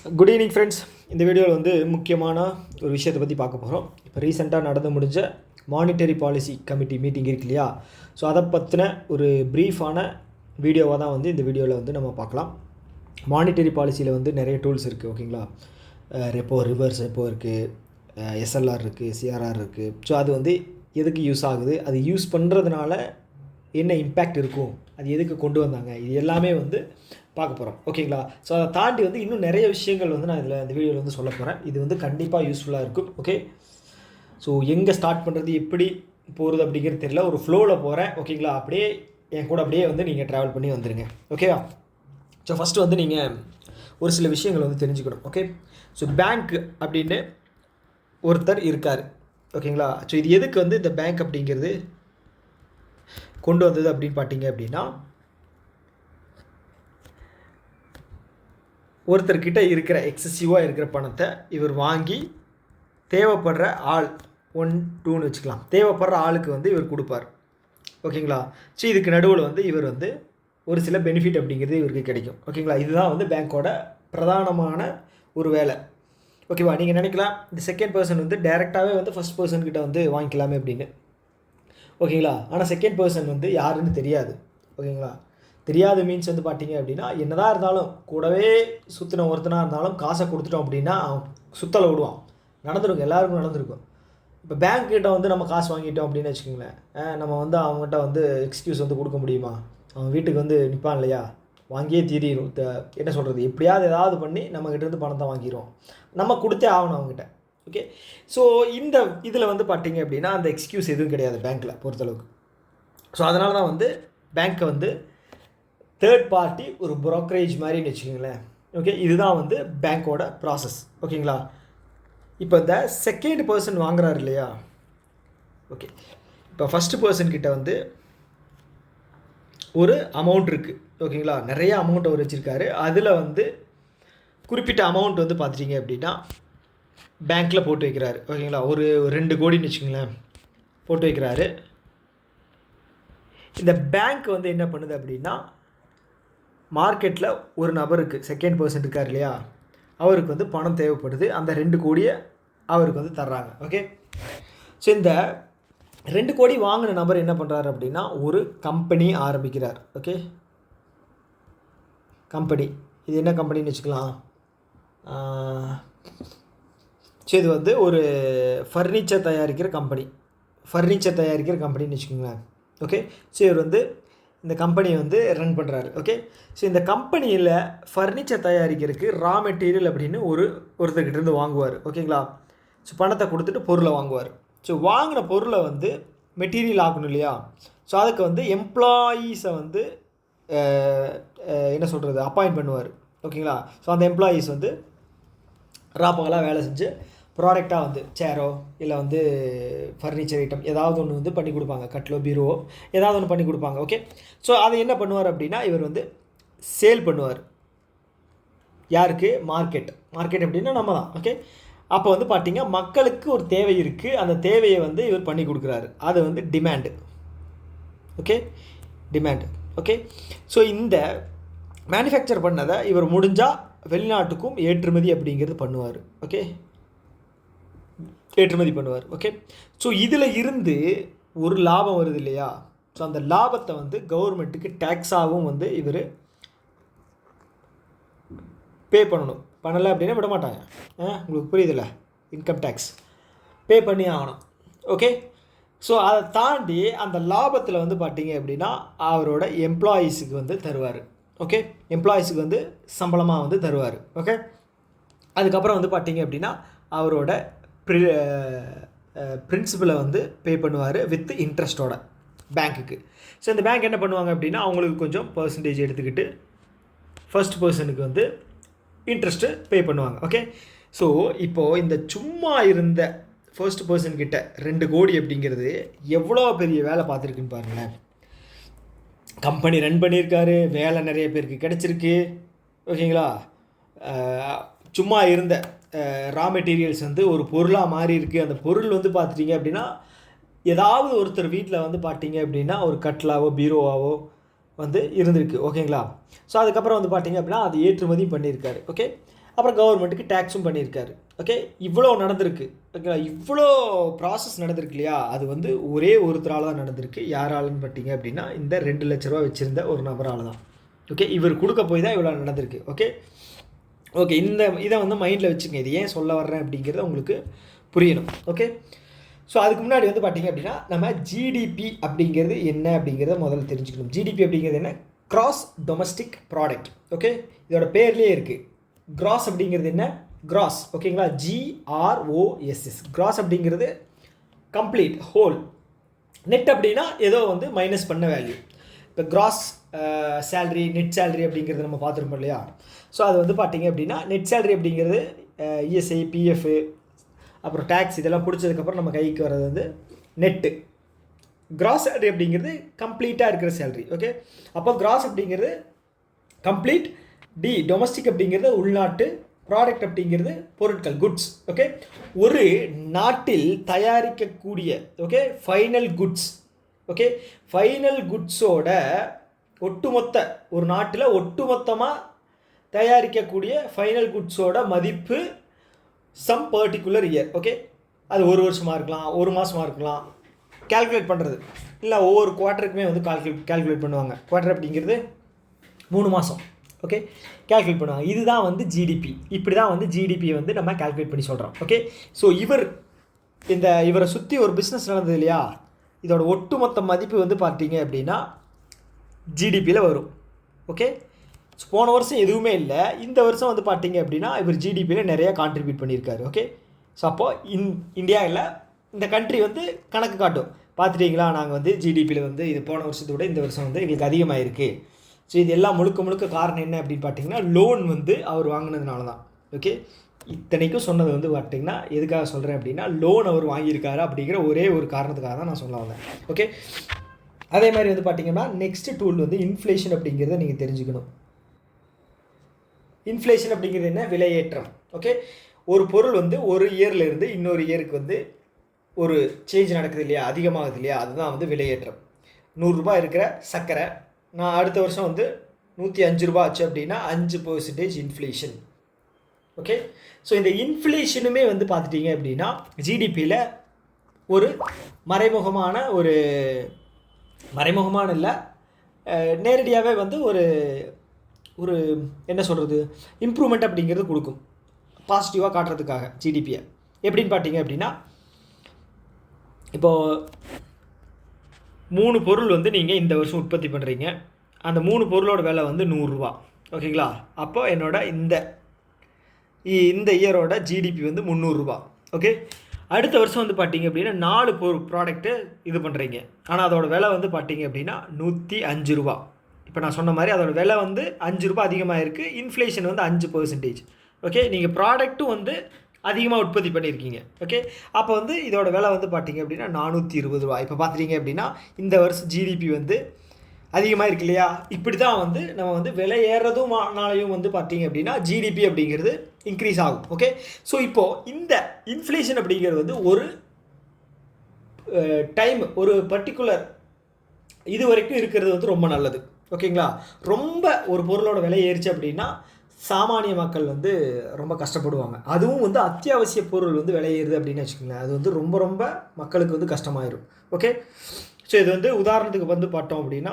Good evening friends. இந்த வீடியோவில் வந்து முக்கியமான ஒரு விஷயத்தை பற்றி பார்க்க போகிறோம். இப்போ ரீசெண்டாக நடந்து முடிஞ்ச மானிட்டரி பாலிசி கமிட்டி மீட்டிங் இருக்கு இல்லையா? ஸோ அதை பற்றின ஒரு ப்ரீஃபான வீடியோவாக தான் வந்து இந்த வீடியோவில் வந்து நம்ம பார்க்கலாம். மானிட்டரி பாலிசியில் வந்து நிறைய டூல்ஸ் இருக்குது, ஓகேங்களா? ரெப்போ, ரிவர்ஸ் ரெப்போ இருக்குது, எஸ்எல்ஆர் இருக்குது, சிஆர்ஆர் இருக்குது. ஸோ அது வந்து எதுக்கு யூஸ் ஆகுது, அது யூஸ் பண்ணுறதுனால என்ன இம்பேக்ட் இருக்கும், அது எதுக்கு கொண்டு வந்தாங்க, இது எல்லாமே வந்து பார்க்க போகிறோம், ஓகேங்களா? ஸோ அதை தாண்டி வந்து இன்னும் நிறைய விஷயங்கள் வந்து நான் இந்த வீடியோவில் வந்து சொல்ல போகிறேன். இது வந்து கண்டிப்பாக யூஸ்ஃபுல்லாக இருக்கும், ஓகே? ஸோ எங்கே ஸ்டார்ட் பண்ணுறது, எப்படி போகிறது அப்படிங்கிறது தெரியல, ஒரு ஃப்ளோவில் போகிறேன், ஓகேங்களா? அப்படியே என் கூட அப்படியே வந்து நீங்கள் ட்ராவல் பண்ணி வந்துடுங்க, ஓகேவா? ஸோ ஃபஸ்ட்டு வந்து நீங்கள் ஒரு சில விஷயங்கள் வந்து தெரிஞ்சுக்கணும், ஓகே? ஸோ பேங்க் அப்படின்னு ஒருத்தர் இருக்கார், ஓகேங்களா? ஸோ இது எதுக்கு வந்து இந்த பேங்க் அப்படிங்கிறது கொண்டு வந்தது அப்படின்னு பார்த்தீங்க அப்படின்னா, ஒருத்தர்கிட்ட இருக்கிற எக்ஸசிவாக இருக்கிற பணத்தை இவர் வாங்கி தேவைப்படுற ஆள் 1, 2ன்னு வச்சுக்கலாம், தேவைப்படுற ஆளுக்கு வந்து இவர் கொடுப்பார், ஓகேங்களா? ஸோ இதுக்கு நடுவில் வந்து இவர் வந்து ஒரு சில பெனிஃபிட் அப்படிங்கிறது இவருக்கு கிடைக்கும், ஓகேங்களா? இதுதான் வந்து பேங்க்கோட பிரதானமான ஒரு வேலை, ஓகேவா? நீங்கள் நினைக்கலாம் இந்த செகண்ட் பர்சன் வந்து டைரெக்டாகவே வந்து ஃபஸ்ட் பர்சன்கிட்ட வந்து வாங்கிக்கலாமே அப்படின்னு, ஓகேங்களா? ஆனால் செகண்ட் பர்சன் வந்து யாருன்னு தெரியாது, ஓகேங்களா? தெரியாது மீன்ஸ் வந்து பார்த்தீங்க அப்படின்னா, என்னதான் இருந்தாலும் கூடவே சுற்றின ஒருத்தனாக இருந்தாலும் காசை கொடுத்துட்டோம் அப்படின்னா சுத்தலை விடுவான், நடந்துருக்கும், எல்லாருக்கும் நடந்திருக்கும். இப்போ பேங்க்கிட்ட வந்து நம்ம காசு வாங்கிட்டோம் அப்படின்னு வச்சுக்கோங்களேன், நம்ம வந்து அவங்ககிட்ட வந்து எக்ஸ்கியூஸ் வந்து கொடுக்க முடியுமா? அவன் வீட்டுக்கு வந்து நிற்பான் இல்லையா, வாங்கியே தீரிடும், என்ன சொல்கிறது, எப்படியாவது ஏதாவது பண்ணி நம்மக்கிட்டேருந்து பணத்தை வாங்கிடுவோம், நம்ம கொடுத்தே ஆகணும் அவங்ககிட்ட, ஓகே? ஸோ இந்த இதில் வந்து பார்த்தீங்க அப்படின்னா அந்த எக்ஸ்கியூஸ் எதுவும் கிடையாது பேங்க்கில் பொறுத்தளவுக்கு. ஸோ அதனால தான் வந்து பேங்க்கை வந்து தேர்ட் பார்ட்டி ஒரு ப்ரோக்கரேஜ் மாதிரின்னு வச்சுக்கோங்களேன், ஓகே? இதுதான் வந்து பேங்க்கோட ப்ராசஸ், ஓகேங்களா? இப்போ இந்த செகண்ட் பர்சன் வாங்குறாரு இல்லையா, ஓகே? இப்போ ஃபஸ்ட்டு பர்சன்கிட்ட வந்து ஒரு அமௌண்ட் இருக்குது, ஓகேங்களா? நிறைய அமௌண்ட் அவர் வச்சுருக்காரு. அதில் வந்து குறிப்பிட்ட அமௌண்ட் வந்து பார்த்துட்டிங்க அப்படின்னா பேங்க்கில் போட்டு வைக்கிறாரு, ஓகேங்களா? ஒரு 2 கோடின்னு வச்சுக்கோங்களேன் போட்டு வைக்கிறாரு. இந்த பேங்க் வந்து என்ன பண்ணுது அப்படின்னா, மார்க்கெட்டில் ஒரு நபருக்கு செகண்ட் பர்சன் இருக்கார் இல்லையா, அவருக்கு வந்து பணம் தேவைப்படுது, அந்த 2 கோடியை அவருக்கு வந்து தர்றாங்க, ஓகே? ஸோ இந்த 2 கோடி வாங்கின நபர் என்ன பண்ணுறாரு அப்படின்னா ஒரு கம்பெனி ஆரம்பிக்கிறார், ஓகே? கம்பெனி, இது என்ன கம்பெனின்னு வச்சுக்கலாம், ஸோ இது வந்து ஒரு ஃபர்னிச்சர் தயாரிக்கிற கம்பெனின்னு வச்சுக்கோங்களேன், ஓகே? ஸோ இவர் வந்து இந்த கம்பெனியை வந்து ரன் பண்ணுறாரு, ஓகே? ஸோ இந்த கம்பெனியில் ஃபர்னிச்சர் தயாரிக்கிறதுக்கு ரா மெட்டீரியல் அப்படின்னு ஒருத்தர்கிட்டருந்து வாங்குவார், ஓகேங்களா? ஸோ பணத்தை கொடுத்துட்டு பொருளை வாங்குவார். ஸோ வாங்கின பொருளை வந்து மெட்டீரியல் ஆகணும் இல்லையா? ஸோ அதுக்கு வந்து எம்ப்ளாயீஸை வந்து என்ன சொல்கிறது அப்பாயிண்ட் பண்ணுவார், ஓகேங்களா? ஸோ அந்த எம்ப்ளாயீஸ் வந்து ராப்பகலாக வேலை செஞ்சு ப்ராடக்டாக வந்து சேரோ இல்லை வந்து ஃபர்னிச்சர் ஐட்டம் ஏதாவது ஒன்று வந்து பண்ணி கொடுப்பாங்க, கட்டிலோ பீரோவோ ஏதாவது ஒன்று பண்ணி கொடுப்பாங்க, ஓகே? ஸோ அதை என்ன பண்ணுவார் அப்படின்னா இவர் வந்து சேல் பண்ணுவார். யாருக்கு? மார்க்கெட் அப்படின்னா நம்ம தான், ஓகே? அப்போ வந்து பார்த்தீங்க மக்களுக்கு ஒரு தேவை இருக்குது, அந்த தேவையை வந்து இவர் பண்ணி கொடுக்குறாரு, அது வந்து டிமாண்டு, ஓகே? ஸோ இந்த மேனுஃபேக்சர் பண்ணதை இவர் முடிஞ்சால் வெளிநாட்டுக்கும் ஏற்றுமதி அப்படிங்கிறது பண்ணுவார், ஓகே? ஏற்றுமதி பண்ணுவார், ஓகே? ஸோ இதில் இருந்து ஒரு லாபம் வருது இல்லையா? ஸோ அந்த லாபத்தை வந்து கவர்மெண்ட்டுக்கு டேக்ஸாகவும் வந்து இவர் பே பண்ணணும். பண்ணலை அப்படின்னா விட மாட்டாங்க, உங்களுக்கு புரியுதில்ல? இன்கம் டேக்ஸ் பே பண்ணி ஆகணும், ஓகே? ஸோ அதை தாண்டி அந்த லாபத்தில் வந்து பார்த்தீங்க அப்படின்னா அவரோட எம்ப்ளாயீஸுக்கு வந்து தருவார், ஓகே? எம்ப்ளாயீஸுக்கு வந்து சம்பளமாக வந்து தருவார், ஓகே? அதுக்கப்புறம் வந்து பார்த்தீங்க அப்படின்னா அவரோட பிரின்சிபலை வந்து பே பண்ணுவார் வித் இன்ட்ரெஸ்ட்டோட பேங்க்குக்கு. ஸோ இந்த பேங்க் என்ன பண்ணுவாங்க அப்படின்னா அவங்களுக்கு கொஞ்சம் பர்சன்டேஜ் எடுத்துக்கிட்டு ஃபர்ஸ்ட் பர்சனுக்கு வந்து இன்ட்ரெஸ்ட்டு பே பண்ணுவாங்க, ஓகே? ஸோ இப்போது இந்த சும்மா இருந்த ஃபர்ஸ்ட் பர்சன்கிட்ட 2 கோடி அப்படிங்கிறது எவ்வளோ பெரிய வேலை பார்த்துருக்குன்னு பாருங்களேன். கம்பெனி ரன் பண்ணியிருக்காரு, வேலை நிறைய பேருக்கு கிடச்சிருக்கு, ஓகேங்களா? சும்மா இருந்த ரா மெட்டீரியல்ஸ் வந்து ஒரு பொருளாக மாறி இருக்குது. அந்த பொருள் வந்து பார்த்துட்டிங்க அப்படின்னா ஏதாவது ஒருத்தர் வீட்டில் வந்து பார்த்தீங்க அப்படின்னா ஒரு கட்லாவோ பீரோவாவோ வந்து இருந்திருக்கு, ஓகேங்களா? ஸோ அதுக்கப்புறம் வந்து பார்த்தீங்க அப்படின்னா அது ஏற்றுமதி பண்ணியிருக்காரு, ஓகே? அப்புறம் கவர்மெண்ட்டுக்கு டேக்ஸும் பண்ணியிருக்காரு. ஓகே, இவ்வளோ நடந்திருக்கு. ஓகேங்களா, இவ்வளோ ப்ராசஸ் நடந்திருக்கு இல்லையா, அது வந்து ஒரே ஒருத்தரால் தான் நடந்திருக்கு. யாராலன்னு பார்த்தீங்க அப்படின்னா இந்த 2 லட்ச ரூபா வச்சுருந்த ஒரு நபரால் தான். ஓகே, இவர் கொடுக்க போய் தான் இவ்வளோ நடந்திருக்கு. ஓகே, இதை வந்து மைண்டில் வச்சுங்க. இது ஏன் சொல்ல வர்றேன் அப்படிங்கிறத உங்களுக்கு புரியணும். ஓகே, ஸோ அதுக்கு முன்னாடி வந்து பார்த்திங்க அப்படின்னா நம்ம ஜிடிபி அப்படிங்கிறது என்ன அப்படிங்கிறத முதல்ல தெரிஞ்சுக்கணும். ஜிடிபி அப்படிங்கிறது என்ன? Gross domestic product. ஓகே, இதோட பேர்லேயே இருக்குது. கிராஸ் அப்படிங்கிறது என்ன? கிராஸ். ஓகேங்களா, GROSS. கிராஸ் அப்படிங்கிறது கம்ப்ளீட், ஹோல். நெட் அப்படின்னா ஏதோ வந்து மைனஸ் பண்ண வேல்யூ. இப்போ கிராஸ் சேல்ரி, நெட் சேல்ரி அப்படிங்கிறது நம்ம பார்த்துருப்போம் இல்லையா. ஸோ அது வந்து பார்த்திங்க அப்படின்னா நெட் சேல்ரி அப்படிங்கிறது இஎஸ்ஐ, பிஎஃப், அப்புறம் டேக்ஸ் இதெல்லாம் பிடிச்சதுக்கப்புறம் நம்ம கைக்கு வர்றது வந்து நெட்டு. கிராஸ் சேலரி அப்படிங்கிறது கம்ப்ளீட்டாக இருக்கிற சேலரி. ஓகே, அப்போ கிராஸ் அப்படிங்கிறது கம்ப்ளீட். டொமஸ்டிக் அப்படிங்கிறது உள்நாட்டு, ப்ராடக்ட் அப்படிங்கிறது பொருட்கள், குட்ஸ். ஓகே, ஒரு நாட்டில் தயாரிக்கக்கூடிய ஃபைனல் குட்ஸ். ஓகே, ஃபைனல் குட்ஸோட ஒட்டுமொத்த, ஒரு நாட்டில் ஒட்டுமொத்தமாக தயாரிக்கக்கூடிய ஃபைனல் குட்ஸோட மதிப்பு சம் பர்டிகுலர் இயர். ஓகே, அது ஒரு வருஷமாக இருக்கலாம், ஒரு மாதமாக இருக்கலாம். கேல்குலேட் பண்ணுறது இல்லை, ஒவ்வொரு குவார்ட்டருக்குமே வந்து கேல்குலேட் பண்ணுவாங்க. குவார்ட்டர் அப்படிங்கிறது 3 மாதம். ஓகே, கேல்குலேட் பண்ணுவாங்க. இதுதான் வந்து ஜிடிபி. இப்படி தான் வந்து ஜிடிபியை வந்து நம்ம கேல்குலேட் பண்ணி சொல்கிறோம். ஓகே, ஸோ இவரை சுற்றி ஒரு பிஸ்னஸ் நடந்தது இல்லையா, இதோட ஒட்டுமொத்த மதிப்பு வந்து பார்த்தீங்க அப்படின்னா ஜிடிபியில் வரும். ஓகே, போன வருஷம் எதுவுமே இல்லை, இந்த வருஷம் வந்து பார்த்தீங்க அப்படின்னா இவர் ஜிடிபியில் நிறையா கான்ட்ரிபியூட் பண்ணியிருக்காரு. ஓகே, ஸோ அப்போது இந்தியாவில் இந்த கண்ட்ரி வந்து கணக்கு காட்டும், பார்த்துட்டிங்களா நாங்கள் வந்து ஜிடிபியில் வந்து இது போன வருஷத்தை விட இந்த வருஷம் வந்து எங்களுக்கு அதிகமாக இருக்குது. ஸோ இது எல்லாம் முழுக்க காரணம் என்ன அப்படின்னு பார்த்தீங்கன்னா லோன் வந்து அவர் வாங்கினதுனால தான். ஓகே, இத்தனைக்கும் சொன்னது வந்து பார்த்தீங்கன்னா எதுக்காக சொல்கிறேன் அப்படின்னா லோன் அவர் வாங்கியிருக்காரு அப்படிங்கிற ஒரே ஒரு காரணத்துக்காக தான் நான் சொல்ல வந்தேன். ஓகே, அதே மாதிரி வந்து பார்த்தீங்கன்னா நெக்ஸ்ட் டூல் வந்து இன்ஃப்ளேஷன் அப்படிங்கிறத நீங்கள் தெரிஞ்சுக்கணும். இன்ஃப்ளேஷன் அப்படிங்கிறது என்ன? விலையேற்றம். ஓகே, ஒரு பொருள் வந்து ஒரு இயர்லேருந்து இன்னொரு இயருக்கு வந்து ஒரு சேஞ்ச் நடக்குது இல்லையா, அதிகமாகுது இல்லையா, அதுதான் வந்து விலையேற்றம். 100 ரூபாய் இருக்கிற சர்க்கரை நான் அடுத்த வருஷம் வந்து 105 ரூபா ஆச்சு அப்படின்னா 5% இன்ஃப்ளேஷன். ஓகே, ஸோ இந்த இன்ஃப்ளேஷனுமே வந்து பார்த்துட்டிங்க அப்படின்னா ஜிடிபியில் ஒரு மறைமுகமான இல்லை, நேரடியாகவே வந்து ஒரு என்ன சொல்கிறது, இம்ப்ரூவ்மெண்ட் அப்படிங்கிறது கொடுக்கும், பாசிட்டிவாக காட்டுறதுக்காக ஜிடிபியை. எப்படின்னு பார்த்தீங்க அப்படின்னா இப்போது 3 பொருள் வந்து நீங்கள் இந்த வருஷம் உற்பத்தி பண்ணுறீங்க, அந்த 3 பொருளோட விலை வந்து 100 ரூபா. ஓகேங்களா, அப்போ என்னோட இந்த இயரோட ஜிடிபி வந்து 300 ரூபா. ஓகே, அடுத்த வருஷம் வந்து பார்த்தீங்க அப்படின்னா 4 ப்ராடக்ட்டு இது பண்ணுறீங்க, ஆனால் அதோட விலை வந்து பார்த்தீங்க அப்படின்னா 105 ரூபா. இப்போ நான் சொன்ன மாதிரி அதோட விலை வந்து 5 ரூபா அதிகமாக இருக்குது, இன்ஃப்ளேஷன் வந்து 5%. ஓகே, நீங்கள் ப்ராடக்ட்டும் வந்து அதிகமாக உற்பத்தி பண்ணியிருக்கீங்க. ஓகே, அப்போ வந்து இதோட விலை வந்து பார்த்தீங்க அப்படின்னா 420 ரூபா. இப்போ பார்த்துட்டீங்க அப்படின்னா இந்த வருஷம் ஜிடிபி வந்து அதிகமாக இருக்கு இல்லையா. இப்படி தான் வந்து நம்ம வந்து விலை ஏறுறதும்னாலையும் வந்து பார்த்தீங்க அப்படின்னா ஜிடிபி அப்படிங்கிறது இன்க்ரீஸ் ஆகும். ஓகே, ஸோ இப்போது இந்த இன்ஃப்ளேஷன் அப்படிங்கிறது வந்து ஒரு டைம், ஒரு பர்டிகுலர் இது வரைக்கும் இருக்கிறது வந்து ரொம்ப நல்லது. ஓகேங்களா, ரொம்ப ஒரு பொருளோட விலை ஏறிச்சு அப்படின்னா சாமானிய மக்கள் வந்து ரொம்ப கஷ்டப்படுவாங்க. அதுவும் வந்து அத்தியாவசிய பொருள் வந்து விலை ஏறுது அப்படின்னு வச்சுக்கோங்களேன், அது வந்து ரொம்ப மக்களுக்கு வந்து கஷ்டமாயிடும். ஓகே, ஸோ இது வந்து உதாரணத்துக்கு வந்து பார்த்தோம் அப்படின்னா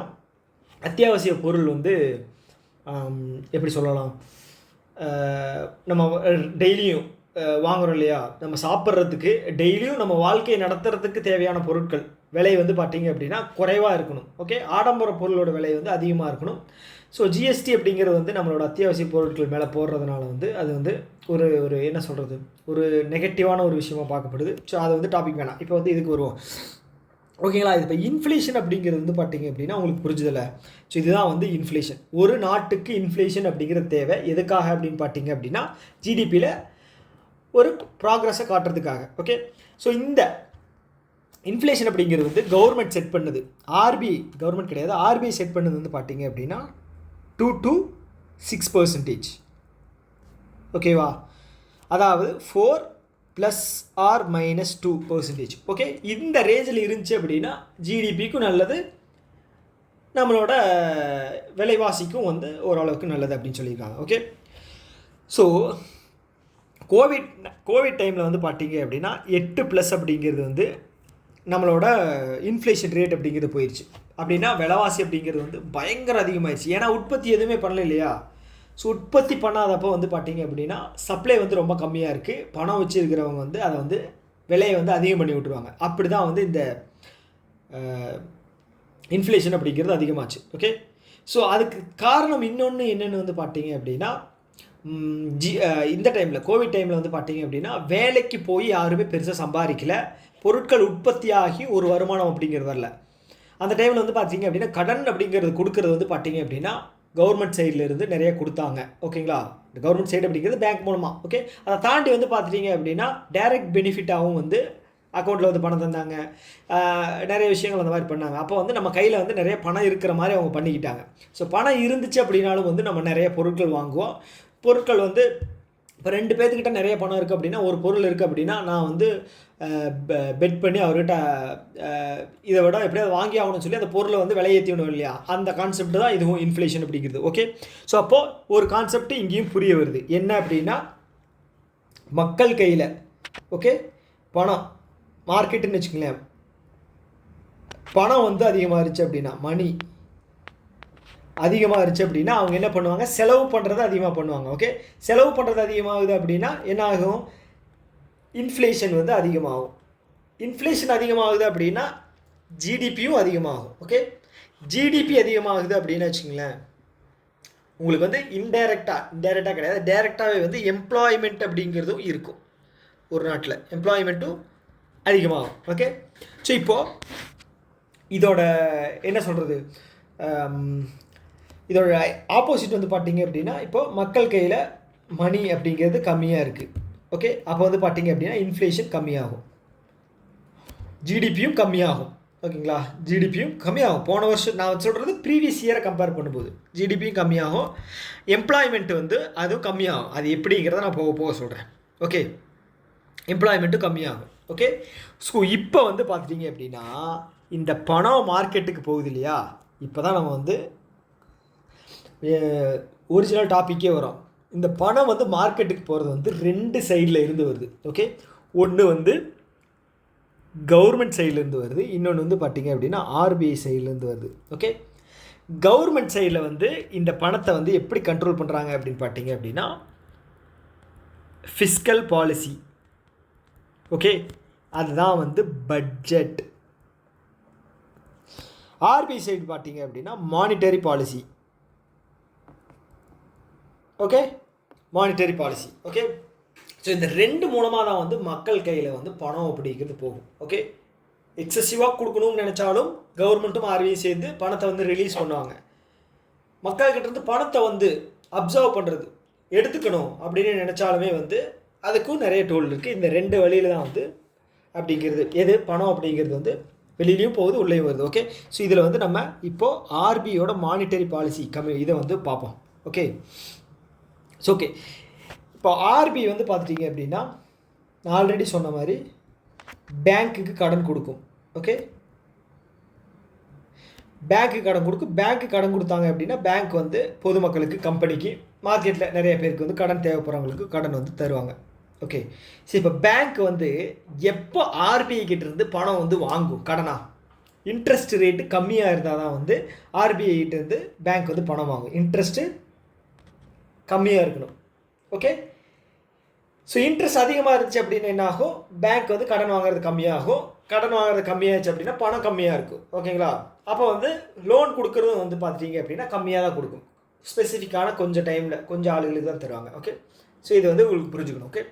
அத்தியாவசிய பொருள் வந்து எப்படி சொல்லலாம், நம்ம டெய்லியும் வாங்குகிறோம் இல்லையா, நம்ம சாப்பிட்றதுக்கு டெய்லியும் நம்ம வாழ்க்கையை நடத்துறதுக்கு தேவையான பொருட்கள் விலை வந்து பார்த்திங்க அப்படின்னா குறைவாக இருக்கணும். ஓகே, ஆடம்பர பொருளோட விலை வந்து அதிகமாக இருக்கணும். ஸோ ஜிஎஸ்டி அப்படிங்கிறது வந்து நம்மளோட அத்தியாவசிய பொருட்கள் மேலே போடுறதுனால வந்து அது வந்து ஒரு என்ன சொல்கிறது, ஒரு நெகட்டிவான ஒரு விஷயமாக பார்க்கப்படுது. ஸோ அது வந்து டாபிக் வேணாம், இப்போ வந்து இதுக்கு வருவோம். ஓகேங்களா, இது இப்போ இன்ஃப்ளேஷன் அப்படிங்கிறது வந்து பார்த்திங்க அப்படின்னா உங்களுக்கு புரிஞ்சுதில்ல. ஸோ இதுதான் வந்து இன்ஃப்ளேஷன். ஒரு நாட்டுக்கு இன்ஃப்ளேஷன் அப்படிங்கிறது தேவை எதுக்காக அப்படின்னு பார்த்தீங்க அப்படின்னா ஜிடிபியில் ஒரு ப்ராக்ரஸை காட்டுறதுக்காக. ஓகே, ஸோ இந்த இன்ஃப்ளேஷன் அப்படிங்கிறது வந்து கவர்மெண்ட் செட் பண்ணுது, கவர்மெண்ட் கிடையாது, ஆர்பிஐ செட் பண்ணது வந்து பார்த்தீங்க அப்படின்னா 2 to 6%. ஓகேவா, அதாவது 4 ± 2%. ஓகே, இந்த ரேஞ்சில் இருந்துச்சு அப்படின்னா ஜிடிபிக்கும் நல்லது, நம்மளோட விலைவாசிக்கும் வந்து ஓரளவுக்கு நல்லது அப்படின்னு சொல்லியிருக்காங்க. ஓகே, ஸோ கோவிட் டைமில் வந்து பார்த்தீங்க அப்படின்னா 8+ அப்படிங்கிறது வந்து நம்மளோட இன்ஃப்ளேஷன் ரேட் அப்படிங்கிறது போயிடுச்சு. அப்படின்னா விலைவாசி அப்படிங்கிறது வந்து பயங்கர அதிகமாகிடுச்சு. ஏன்னா உற்பத்தி எதுவுமே பண்ணல இல்லையா. ஸோ உற்பத்தி பண்ணாதப்போ வந்து பார்த்தீங்க அப்படின்னா சப்ளை வந்து ரொம்ப கம்மியாக இருக்குது. பணம் வச்சுருக்கிறவங்க வந்து அதை வந்து விலையை வந்து அதிகம் பண்ணி விட்டுருவாங்க. அப்படி தான் வந்து இந்த இன்ஃப்ளேஷன் அப்படிங்கிறது அதிகமாச்சு. ஓகே, ஸோ அதுக்கு காரணம் இன்னொன்று என்னென்னு வந்து பார்த்தீங்க அப்படின்னா இந்த டைமில் கோவிட் டைமில் வந்து பார்த்தீங்க அப்படின்னா வேலைக்கு போய் யாருமே பெருசாக சம்பாதிக்கலை. பொருட்கள் உற்பத்தியாகி ஒரு வருமானம் அப்படிங்கிறது வரல. அந்த டைமில் வந்து பார்த்தீங்க அப்படின்னா கடன் அப்படிங்கிறது கொடுக்கறது வந்து பார்த்தீங்க அப்படின்னா கவர்மெண்ட் சைட்லேருந்து நிறைய கொடுத்தாங்க. ஓகேங்களா, கவர்மெண்ட் சைடு அப்படிங்கிறது பேங்க் மூலமாக. ஓகே, அதை தாண்டி வந்து பார்த்துட்டிங்க அப்படின்னா டைரக்ட் பெனிஃபிட்டாகவும் வந்து அக்கௌண்ட்டில் வந்து பணம் தந்தாங்க. நிறைய விஷயங்கள் அந்த மாதிரி பண்ணாங்க. அப்போ வந்து நம்ம கையில் வந்து நிறைய பணம் இருக்கிற மாதிரி அவங்க பண்ணிக்கிட்டாங்க. ஸோ பணம் இருந்துச்சு அப்படின்னாலும் வந்து நம்ம நிறைய பொருட்கள் வாங்குவோம். பொருட்கள் வந்து இப்போ 2 பேர்த்துக்கிட்ட நிறைய பணம் இருக்குது அப்படின்னா, ஒரு பொருள் இருக்குது அப்படின்னா நான் வந்து பெட் பண்ணி அவர்கிட்ட இதை விட எப்படியாவது வாங்கி ஆகணும்னு சொல்லி அந்த பொருளை வந்து விலையேற்றிடணும் இல்லையா. அந்த கான்செப்ட் தான் இதுவும் இன்ஃப்ளேஷன் அப்படிங்கிறது. ஓகே, ஸோ அப்போது ஒரு கான்செப்ட் இங்கேயும் புரிய வருது. என்ன அப்படின்னா மக்கள் கையில் ஓகே பணம் மார்க்கெட்டுன்னு வச்சுக்கங்களேன், பணம் வந்து அதிகமாக இருந்துச்சு அப்படின்னா, மணி அதிகமாக இருந்துச்சு அப்படின்னா அவங்க என்ன பண்ணுவாங்க, செலவு பண்ணுறது அதிகமாக பண்ணுவாங்க. ஓகே, செலவு பண்ணுறது அதிகமாகுது அப்படின்னா என்ன ஆகும், இன்ஃப்ளேஷன் வந்து அதிகமாகும். இன்ஃப்ளேஷன் அதிகமாகுது அப்படின்னா ஜிடிபியும் அதிகமாகும். ஓகே, ஜிடிபி அதிகமாகுது அப்படின்னு வச்சுங்களேன், உங்களுக்கு வந்து இன்டைரக்டாக கிடையாது, டைரெக்டாகவே வந்து எம்ப்ளாய்மெண்ட் அப்படிங்கிறதும் இருக்கும். ஒரு நாட்டில் எம்ப்ளாய்மெண்ட்டும் அதிகமாகும். ஓகே, ஸோ இப்போது இதோட என்ன சொல்கிறது, இதோட ஆப்போசிட் வந்து பார்த்தீங்க அப்படின்னா இப்போது மக்கள் கையில் மணி அப்படிங்கிறது கம்மியாக இருக்குது. ஓகே, அப்போ வந்து பார்த்தீங்க அப்படின்னா இன்ஃப்ளேஷன் கம்மியாகும், ஜிடிபியும் கம்மியாகும். ஓகேங்களா, ஜிடிபியும் கம்மியாகும். போன வருஷம் நான் சொல்கிறது ப்ரீவியஸ் இயரை கம்பேர் பண்ணும்போது ஜிடிபியும் கம்மியாகும், எம்ப்ளாய்மெண்ட்டு வந்து அதுவும் கம்மியாகும். அது எப்படிங்கிறத நான் போக சொல்கிறேன். ஓகே, எம்ப்ளாய்மெண்ட்டும் கம்மியாகும். ஓகே, ஸோ இப்போ வந்து பார்த்துட்டிங்க அப்படின்னா இந்த பணம் மார்க்கெட்டுக்கு போகுது இல்லையா. இப்போ தான் நம்ம வந்து ஒரிஜினல் டாப்பிக்கே வரும். இந்த பணம் வந்து மார்க்கெட்டுக்கு போகிறது வந்து 2 சைடில் இருந்து வருது. ஓகே, ஒன்று வந்து கவர்மெண்ட் சைட்லேருந்து வருது, இன்னொன்று வந்து பார்த்திங்க அப்படின்னா ஆர்பிஐ சைட்லேருந்து வருது. ஓகே, கவர்மெண்ட் சைடில் வந்து இந்த பணத்தை வந்து எப்படி கண்ட்ரோல் பண்ணுறாங்க அப்படின்னு பார்த்தீங்க அப்படின்னா ஃபிஸ்கல் பாலிசி. ஓகே, அதுதான் வந்து பட்ஜெட். ஆர்பிஐ சைடு பார்த்தீங்க அப்படின்னா monetary policy. Okay, monetary policy. Okay, so இந்த 2 மூலமாக தான் வந்து மக்கள் கையில் வந்து பணம் அப்படிங்கிறது போகும். ஓகே, எக்ஸசிவாக கொடுக்கணும்னு நினச்சாலும் கவர்மெண்ட்டும் ஆர்பிஐ சேர்ந்து பணத்தை வந்து ரிலீஸ் பண்ணுவாங்க. மக்கள்கிட்ட இருந்து பணத்தை வந்து அப்சர்வ் பண்ணுறது, எடுத்துக்கணும் அப்படின்னு நினச்சாலுமே வந்து அதுக்கும் நிறைய டூல் இருக்குது. இந்த 2 வழியில் தான் வந்து அப்படிங்கிறது எது பணம் அப்படிங்கிறது வந்து வெளியிலையும் போகுது உள்ளேயும் வருது. ஓகே, ஸோ இதில் வந்து நம்ம இப்போது ஆர்பிஐயோட மானிட்டரி பாலிசி இதை வந்து பார்ப்போம். ஓகே, ஸோ ஓகே, இப்போ ஆர்பிஐ வந்து பார்த்துட்டிங்க அப்படின்னா நான் ஆல்ரெடி சொன்ன மாதிரி பேங்க்குக்கு கடன் கொடுக்கும். ஓகே, பேங்க்கு கடன் கொடுக்கும். பேங்க்கு கடன் கொடுத்தாங்க அப்படின்னா பேங்க் வந்து பொதுமக்களுக்கு, கம்பெனிக்கு, மார்க்கெட்டில் நிறைய பேருக்கு வந்து கடன் தேவைப்படுறவங்களுக்கு கடன் வந்து தருவாங்க. ஓகே, சரி, இப்போ பேங்க் வந்து எப்போ ஆர்பிஐ கிட்டேருந்து பணம் வந்து வாங்கும் கடனா, இன்ட்ரெஸ்ட் ரேட்டு கம்மியாக இருந்தால் தான் வந்து ஆர்பிஐ கிட்டேருந்து பேங்க் வந்து பணம் வாங்கும். இன்ட்ரெஸ்ட்டு கம்மியாக இருக்கணும். ஓகே, ஸோ இன்ட்ரெஸ்ட் அதிகமாக இருந்துச்சு அப்படின்னா என்ன ஆகும், பேங்க் வந்து கடன் வாங்குறது கம்மியாகும். கடன் வாங்குறது கம்மியாகிடுச்சு அப்படின்னா பணம் கம்மியாக இருக்கும். ஓகேங்களா, அப்போ வந்து லோன் கொடுக்குறதும் வந்து பார்த்துட்டிங்க அப்படின்னா கம்மியாக தான் கொடுக்கும். ஸ்பெசிஃபிக்கான கொஞ்சம் டைமில் கொஞ்சம் ஆளுகளுக்கு தான் தருவாங்க. ஓகே, ஸோ இது வந்து உங்களுக்கு புரிஞ்சுக்கணும். ஓகே,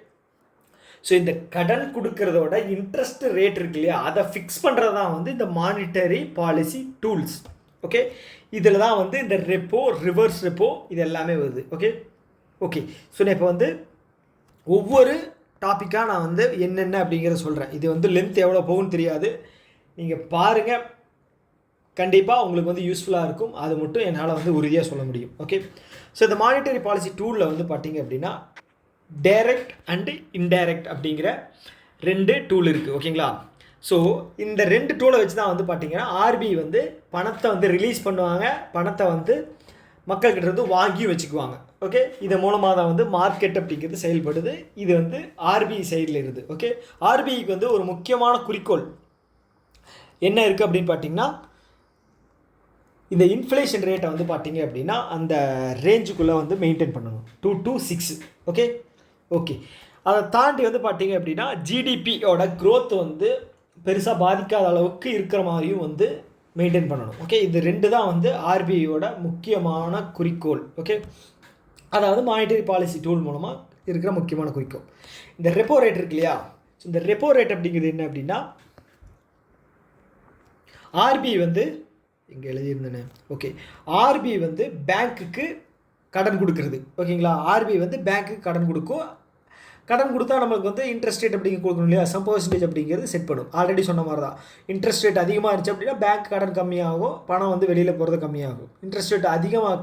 ஸோ இந்த கடன் கொடுக்கறதோட இன்ட்ரெஸ்ட் ரேட் இருக்கு இல்லையா, அதை ஃபிக்ஸ் பண்ணுறது தான் வந்து இந்த மானிட்டரி பாலிசி டூல்ஸ். ஓகே, இதில் தான் வந்து இந்த ரெப்போ, ரிவர்ஸ் ரெப்போ இது எல்லாமே வருது. ஓகே ஓகே ஸோ நான் இப்போ வந்து ஒவ்வொரு டாப்பிக்காக நான் வந்து என்னென்ன அப்படிங்கிறத சொல்கிறேன். இது வந்து லென்த் எவ்வளோ போகும்னு தெரியாது, நீங்கள் பாருங்கள், கண்டிப்பாக உங்களுக்கு வந்து யூஸ்ஃபுல்லாக இருக்கும். அது மட்டும் என்னால் வந்து உறுதியாக சொல்ல முடியும். ஓகே, ஸோ இந்த மானிட்டரி பாலிசி டூலில் வந்து பார்த்தீங்க அப்படின்னா டைரக்ட் அண்டு இன்டைரக்ட் அப்படிங்கிற 2 டூல் இருக்குது. ஓகேங்களா, ஸோ இந்த 2 டூலை வச்சு தான் வந்து பார்த்தீங்கன்னா ஆர்பிஐ வந்து பணத்தை வந்து ரிலீஸ் பண்ணுவாங்க, பணத்தை வந்து மக்கள்கிட்ட இருந்து வாங்கியும் வச்சுக்குவாங்க. ஓகே, இது மூலமாக தான் வந்து மார்க்கெட் அப்படிங்கிறது செயல்படுது. இது வந்து ஆர்பிஐ சைடில் இருக்குது. ஓகே, ஆர்பிஐக்கு வந்து ஒரு முக்கியமான குறிக்கோள் என்ன இருக்குது அப்படின்னு பார்த்தீங்கன்னா, இந்த இன்ஃப்ளேஷன் ரேட்டை வந்து பார்த்தீங்க அப்படின்னா அந்த ரேஞ்சுக்குள்ளே வந்து மெயின்டைன் பண்ணணும், 2 to 6. ஓகே ஓகே அதை தாண்டி வந்து பார்த்தீங்க அப்படின்னா ஜிடிபியோட க்ரோத் வந்து பெருசாக பாதிக்காத அளவுக்கு இருக்கிற மாதிரியும் வந்து மெயின்டைன் பண்ணணும். ஓகே, இது 2 தான் வந்து ஆர்பிஐயோட முக்கியமான குறிக்கோள். ஓகே, அதாவது மானிட்டரி பாலிசி டூல் மூலமாக இருக்கிற முக்கியமான குறிக்கோள். இந்த ரெப்போ ரேட் இருக்கு இல்லையா, இந்த ரெப்போ ரேட் அப்படிங்கிறது என்ன அப்படின்னா, ஆர்பிஐ வந்து இங்கே எழுதியிருந்தேனே. ஓகே, ஆர்பிஐ வந்து பேங்க்குக்கு கடன் கொடுக்குறது. ஓகேங்களா, ஆர்பிஐ வந்து பேங்க்குக்கு கடன் கொடுக்கும். கடன் கொடுத்தா நம்மளுக்கு வந்து இன்ட்ரெஸ்ட் ரேட் அப்படிங்க கொடுக்கணும் இல்லையா, சம் பர்சன்டேஜ் அப்படிங்கிறது செட் பண்ணும். ஆல்ரெடி சொன்ன மாதிரி தான், இன்ட்ரெஸ்ட் ரேட் அதிகமாக இருந்துச்சு அப்படின்னா பேங்க் கடன் கம்மியாகும், பணம் வந்து வெளியில் போகிறது கம்மியாகும். இன்ட்ரெஸ்ட் ரேட்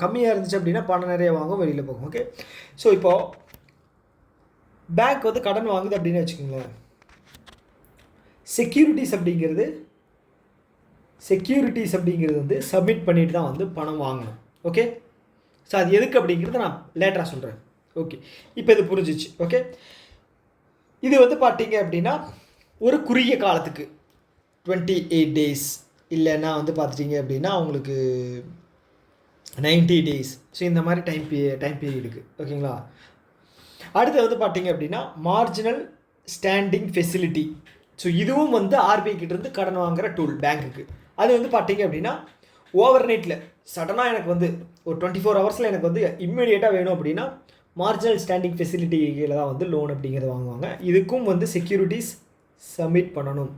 கம்மியாக இருந்துச்சு அப்படின்னா பணம் நிறைய வாங்கும், வெளியில் போகும். ஓகே, ஸோ இப்போது பேங்க் வந்து கடன் வாங்குது அப்படின்னு வச்சுக்கோங்களேன், செக்யூரிட்டிஸ் அப்படிங்கிறது வந்து சப்மிட் பண்ணிட்டு தான் வந்து பணம் வாங்கணும். ஓகே, ஸோ அது எதுக்கு அப்படிங்கிறத நான் லேட்டராக சொல்கிறேன். ஓகே, இப்போ இது புரிஞ்சிச்சு. ஓகே, இது வந்து பார்த்தீங்க அப்படின்னா ஒரு குறுகிய காலத்துக்கு 28 days இல்லைன்னா வந்து பார்த்துட்டிங்க அப்படின்னா உங்களுக்கு 90 days. ஸோ இந்த மாதிரி டைம் பீரியடுக்கு. ஓகேங்களா, அடுத்து வந்து பார்த்தீங்க அப்படின்னா மார்ஜினல் ஸ்டாண்டிங் ஃபெசிலிட்டி. ஸோ இதுவும் வந்து ஆர்பிஐ கிட்டேருந்து கடன் வாங்குகிற டூல் பேங்க்குக்கு. அது வந்து பார்த்தீங்க அப்படின்னா ஓவர் நைட்டில் சடனாக எனக்கு வந்து ஒரு 24 hours எனக்கு வந்து இம்மிடியேட்டாக வேணும் அப்படின்னா மார்ஜினல் ஸ்டாண்டிங் ஃபெசிலிட்டியில் தான் வந்து லோன் அப்படிங்கிறத வாங்குவாங்க. இதுக்கும் வந்து செக்யூரிட்டிஸ் சப்மிட் பண்ணணும்.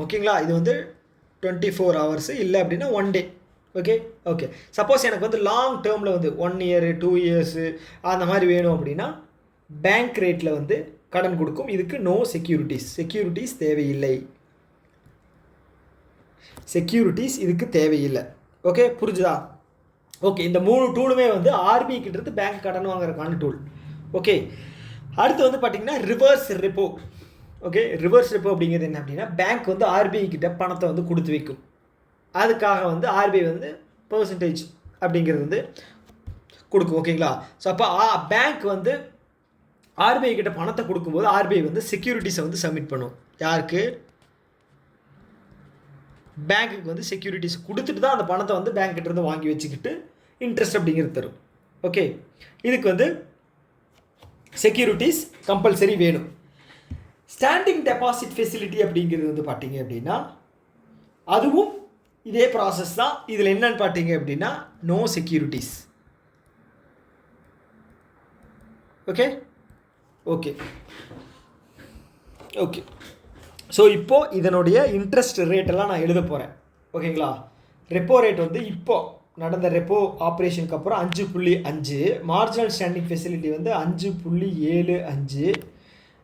ஓகேங்களா, இது வந்து 24 hours இல்லை அப்படின்னா 1 day. ஓகே ஓகே சப்போஸ் எனக்கு வந்து லாங் டேர்மில் வந்து 1 year 2 years அந்த மாதிரி வேணும் அப்படின்னா பேங்க் ரேட்டில் வந்து கடன் கொடுக்கும். இதுக்கு நோ செக்யூரிட்டிஸ் தேவையில்லை. இதுக்கு தேவையில்லை. ஓகே, புரிஞ்சுதா? ஓகே, இந்த 3 டூலுமே வந்து ஆர்பிஐ கிட்டேருந்து பேங்க் கடன் வாங்குறதுக்கான டூல். ஓகே, அடுத்து வந்து பார்த்திங்கன்னா reverse repo. Okay, reverse repo அப்படிங்கிறது என்ன அப்படின்னா பேங்க் வந்து ஆர்பிஐ கிட்ட பணத்தை வந்து கொடுத்து வைக்கும். அதுக்காக வந்து ஆர்பிஐ வந்து பர்சன்டேஜ் அப்படிங்கிறது வந்து கொடுக்கும். ஓகேங்களா, ஸோ அப்போ பேங்க் வந்து ஆர்பிஐ கிட்ட பணத்தை கொடுக்கும்போது ஆர்பிஐ வந்து செக்யூரிட்டிஸை வந்து சப்மிட் பண்ணும். யாருக்கு? பேங்க்குக்கு வந்து செக்யூரிட்டிஸ் கொடுத்துட்டு தான் அந்த பணத்தை வந்து பேங்க் கிட்டேருந்து வாங்கி வச்சுக்கிட்டு இன்ட்ரெஸ்ட் அப்படிங்கிறது தரும். ஓகே, இதுக்கு வந்து செக்யூரிட்டிஸ் கம்பல்சரி வேணும். ஸ்டாண்டிங் டெபாசிட் ஃபெசிலிட்டி அப்படிங்கிறது வந்து பார்த்தீங்க அப்படின்னா அதுவும் இதே ப்ராசஸ் தான். இதில் என்னன்னு பார்த்தீங்க அப்படின்னா no securities. Okay okay okay so இப்போது இதனுடைய இன்ட்ரெஸ்ட் ரேட்டெல்லாம் நான் எழுத போகிறேன். ஓகேங்களா, ரெப்போ ரேட் வந்து இப்போது நடந்த ரெப்போ ஆப்ரேஷனுக்கு அப்புறம் 5.5, மார்ஜினல் ஸ்டாண்டிங் ஃபெசிலிட்டி வந்து 5.75,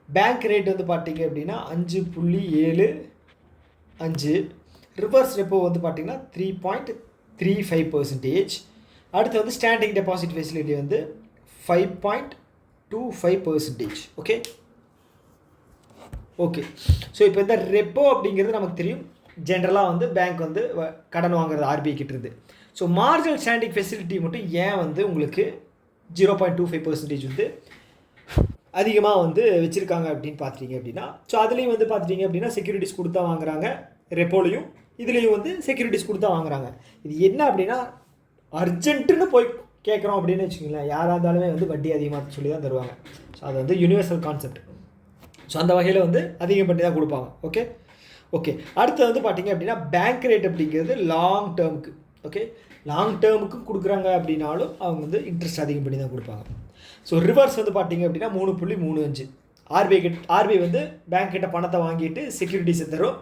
பேங்க் ரேட் வந்து பார்த்தீங்க அப்படின்னா 5.75, ரிவர்ஸ் ரெப்போ வந்து பார்த்தீங்கன்னா 3.35%. அடுத்து வந்து ஸ்டாண்டிங் டெபாசிட் ஃபெசிலிட்டி வந்து 5.25%. ஓகே ஓகே ஸோ இப்போ இந்த ரெப்போ அப்படிங்கிறது நமக்கு தெரியும், ஜென்ரலாக வந்து பேங்க் வந்து கடன் வாங்குறது ஆர்பிஐ கிட்டேருந்து. ஸோ மார்ஜினல் ஸ்டாண்டிங் ஃபெசிலிட்டி மட்டும் ஏன் வந்து உங்களுக்கு 0.25% வந்து அதிகமாக வந்து வச்சுருக்காங்க அப்படின்னு பார்த்துட்டிங்க அப்படின்னா, ஸோ அதுலேயும் வந்து பார்த்துட்டிங்க அப்படின்னா செக்யூரிட்டிஸ் கொடுத்தா வாங்குறாங்க. ரெப்போலையும் இதுலேயும் வந்து செக்யூரிட்டிஸ் கொடுத்தா வாங்குறாங்க. இது என்ன அப்படின்னா அர்ஜென்ட்டுன்னு போய் கேட்குறோம் அப்படின்னு வச்சுக்கோங்களேன், யாராக இருந்தாலுமே வந்து வட்டி அதிகமாக சொல்லி தான் தருவாங்க. ஸோ அது வந்து யூனிவர்சல் கான்செப்ட். ஸோ அந்த வகையில் வந்து அதிகம் பண்ணி தான் கொடுப்பாங்க. ஓகே ஓகே அடுத்து வந்து பார்த்திங்க அப்படின்னா பேங்க் ரேட் அப்படிங்கிறது லாங் டேர்முக்கு. ஓகே, லாங் டேர்முக்கும் கொடுக்குறாங்க அப்படின்னாலும் அவங்க வந்து இன்ட்ரெஸ்ட் அதிகம் பண்ணி தான் கொடுப்பாங்க. ஸோ ரிவர்ஸ் வந்து பார்த்திங்க அப்படின்னா 3.35. ஆர்பிஐ வந்து பேங்க் கிட்ட பணத்தை வாங்கிட்டு செக்யூரிட்டிஸை தரும்.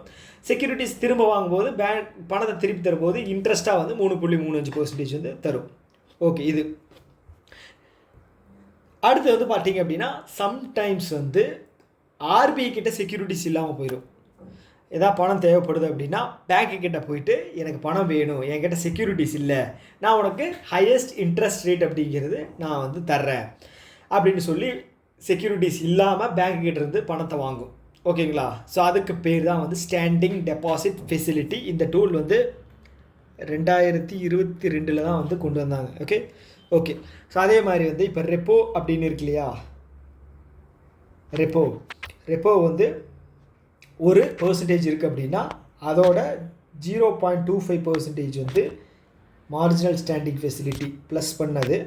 செக்யூரிட்டிஸ் திரும்ப வாங்கும்போது பேங்க் பணத்தை திருப்பி தரும்போது இன்ட்ரெஸ்ட்டாக வந்து 3.35% வந்து தரும். ஓகே, இது அடுத்து வந்து பார்த்திங்க அப்படின்னா சம்டைம்ஸ் வந்து ஆர்பிஐ கிட்ட செக்யூரிட்டிஸ் இல்லாமல் போயிடும். ஏதாவது பணம் தேவைப்படுது அப்படின்னா பேங்க்கு கிட்ட போயிட்டு எனக்கு பணம் வேணும், என்கிட்ட செக்யூரிட்டிஸ் இல்லை, நான் உனக்கு ஹையஸ்ட் இன்ட்ரெஸ்ட் ரேட் அப்படிங்கிறது நான் வந்து தர்றேன் அப்படின்னு சொல்லி செக்யூரிட்டிஸ் இல்லாமல் பேங்க் கிட்டேருந்து பணத்தை வாங்கும். ஓகேங்களா, ஸோ அதுக்கு பேர் தான் வந்து ஸ்டாண்டிங் டெபாசிட் ஃபெசிலிட்டி. இந்த டூல் வந்து 2022 தான் வந்து கொண்டு வந்தாங்க. ஓகே. ஸோ அதே மாதிரி வந்து இப்போ ரெப்போ அப்படின்னு இருக்கு இல்லையா, ரெப்போ வந்து 1% இருக்குது அப்படின்னா அதோட 0.25% வந்து மார்ஜினல் ஸ்டாண்டிங் ஃபெசிலிட்டி ப்ளஸ் பண்ணது,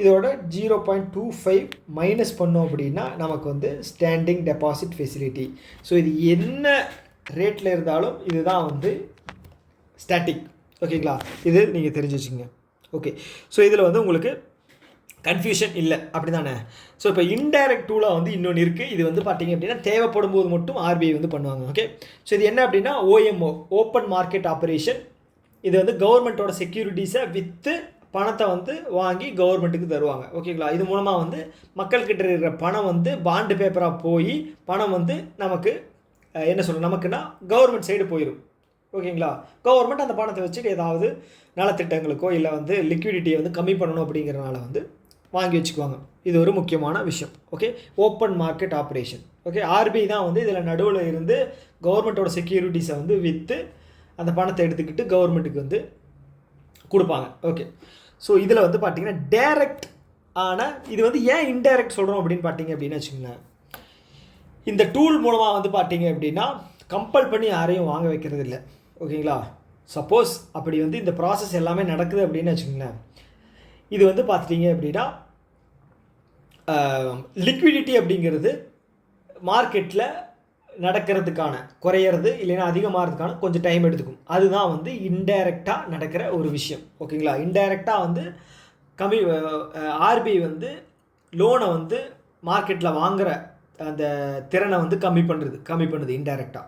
இதோட 0.25 மைனஸ் பண்ணோம் அப்படின்னா நமக்கு வந்து ஸ்டாண்டிங் டெபாசிட் ஃபெசிலிட்டி. ஸோ இது என்ன ரேட்டில் இருந்தாலும் இதுதான் வந்து ஸ்டாட்டிக். ஓகேங்களா, இது நீங்கள் தெரிஞ்சு வச்சுக்கோங்க. ஓகே, ஸோ இதில் வந்து உங்களுக்கு கன்ஃபியூஷன் இல்லை அப்படி தானே. ஸோ இப்போ இன்டைரக்ட் டூலாக வந்து இன்னொன்று இருக்குது. இது வந்து பார்த்தீங்க அப்படின்னா தேவைப்படும் போது மட்டும் ஆர்பிஐ வந்து பண்ணுவாங்க. ஓகே, ஸோ இது என்ன அப்படின்னா OMO, ஓப்பன் மார்க்கெட் ஆப்ரேஷன். இது வந்து கவர்மெண்ட்டோட செக்யூரிட்டிஸை விற்று பணத்தை வந்து வாங்கி கவர்மெண்ட்டுக்கு தருவாங்க. ஓகேங்களா, இது மூலமாக வந்து மக்கள்கிட்ட இருக்கிற பணம் வந்து பாண்டு பேப்பராக போய் பணம் வந்து நமக்கு என்ன சொல்ல நமக்குன்னா கவர்மெண்ட் சைடு போயிடும். ஓகேங்களா, கவர்மெண்ட் அந்த பணத்தை வச்சுட்டு ஏதாவது நலத்திட்டங்களுக்கோ இல்லை வந்து லிக்விடிட்டியை வந்து கம்மி பண்ணணும் அப்படிங்கிறனால வந்து வாங்கி வச்சுக்குவாங்க. இது ஒரு முக்கியமான விஷயம். Okay, open market operation. Okay, RBI தான் வந்து இதில் நடுவில் இருந்து கவர்மெண்ட்டோட செக்யூரிட்டிஸை வந்து விற்று அந்த பணத்தை எடுத்துக்கிட்டு கவர்மெண்ட்டுக்கு வந்து கொடுப்பாங்க. ஓகே, ஸோ இதில் வந்து பார்த்திங்கன்னா டைரக்ட் ஆனால் இது வந்து ஏன் இன்டைரக்ட் சொல்கிறோம் அப்படின்னு பார்த்தீங்க அப்படின்னு வச்சுக்கோங்களேன். இந்த டூல் மூலமாக வந்து பார்த்தீங்க அப்படின்னா கம்பல் பண்ணி யாரையும் வாங்க வைக்கிறது இல்லை. ஓகேங்களா, சப்போஸ் அப்படி வந்து இந்த ப்ராசஸ் எல்லாமே நடக்குது அப்படின்னு வச்சுக்கோங்களேன், இது வந்து பார்த்துட்டிங்க அப்படின்னா லிக்விடிட்டி அப்படிங்கிறது மார்க்கெட்டில் நடக்கிறதுக்கான குறையிறது இல்லைன்னா அதிகமாகிறதுக்கான கொஞ்சம் டைம் எடுத்துக்கும். அதுதான் வந்து இன்டைரக்டாக நடக்கிற ஒரு விஷயம். ஓகேங்களா, இன்டைரக்டாக வந்து ஆர்பிஐ வந்து லோனை வந்து மார்க்கெட்டில் வாங்குகிற அந்த திறனை வந்து கம்மி பண்ணுது இன்டைரக்டாக.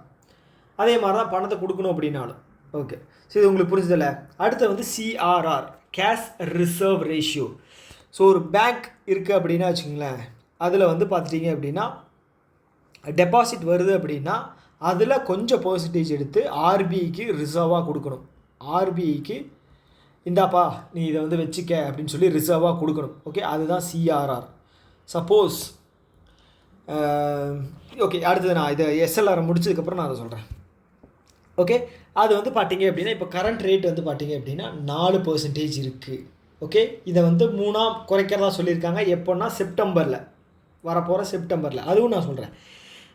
அதே மாதிரி தான் பணத்தை கொடுக்கணும் அப்படின்னாலும். ஓகே, ஸோ இது உங்களுக்கு புரிஞ்சதில்ல. அடுத்து வந்து CRR, cash reserve ratio. So ஒரு பேங்க் இருக்குது அப்படின்னா வச்சுக்கோங்களேன், அதில் வந்து பார்த்துட்டிங்க அப்படின்னா டெபாசிட் வருது அப்படின்னா அதில் கொஞ்சம் பர்சன்டேஜ் எடுத்து ஆர்பிஐக்கு ரிசர்வாக கொடுக்கணும். ஆர்பிஐக்கு இந்தாப்பா நீ இதை வந்து வச்சுக்க அப்படின்னு சொல்லி ரிசர்வாக கொடுக்கணும். ஓகே, அதுதான் CRR. சப்போஸ் ஓகே, அடுத்தது நான் இதை SLR முடிச்சதுக்கப்புறம் நான் அதை சொல்கிறேன். ஓகே, அது வந்து பார்த்தீங்க அப்படின்னா இப்போ கரண்ட் ரேட் வந்து பார்த்தீங்க அப்படின்னா 4% இருக்குது. ஓகே, இதை வந்து 3 குறைக்கிறதா சொல்லியிருக்காங்க. எப்போன்னா வரப்போகிற செப்டம்பரில் அதுவும் நான் சொல்கிறேன்.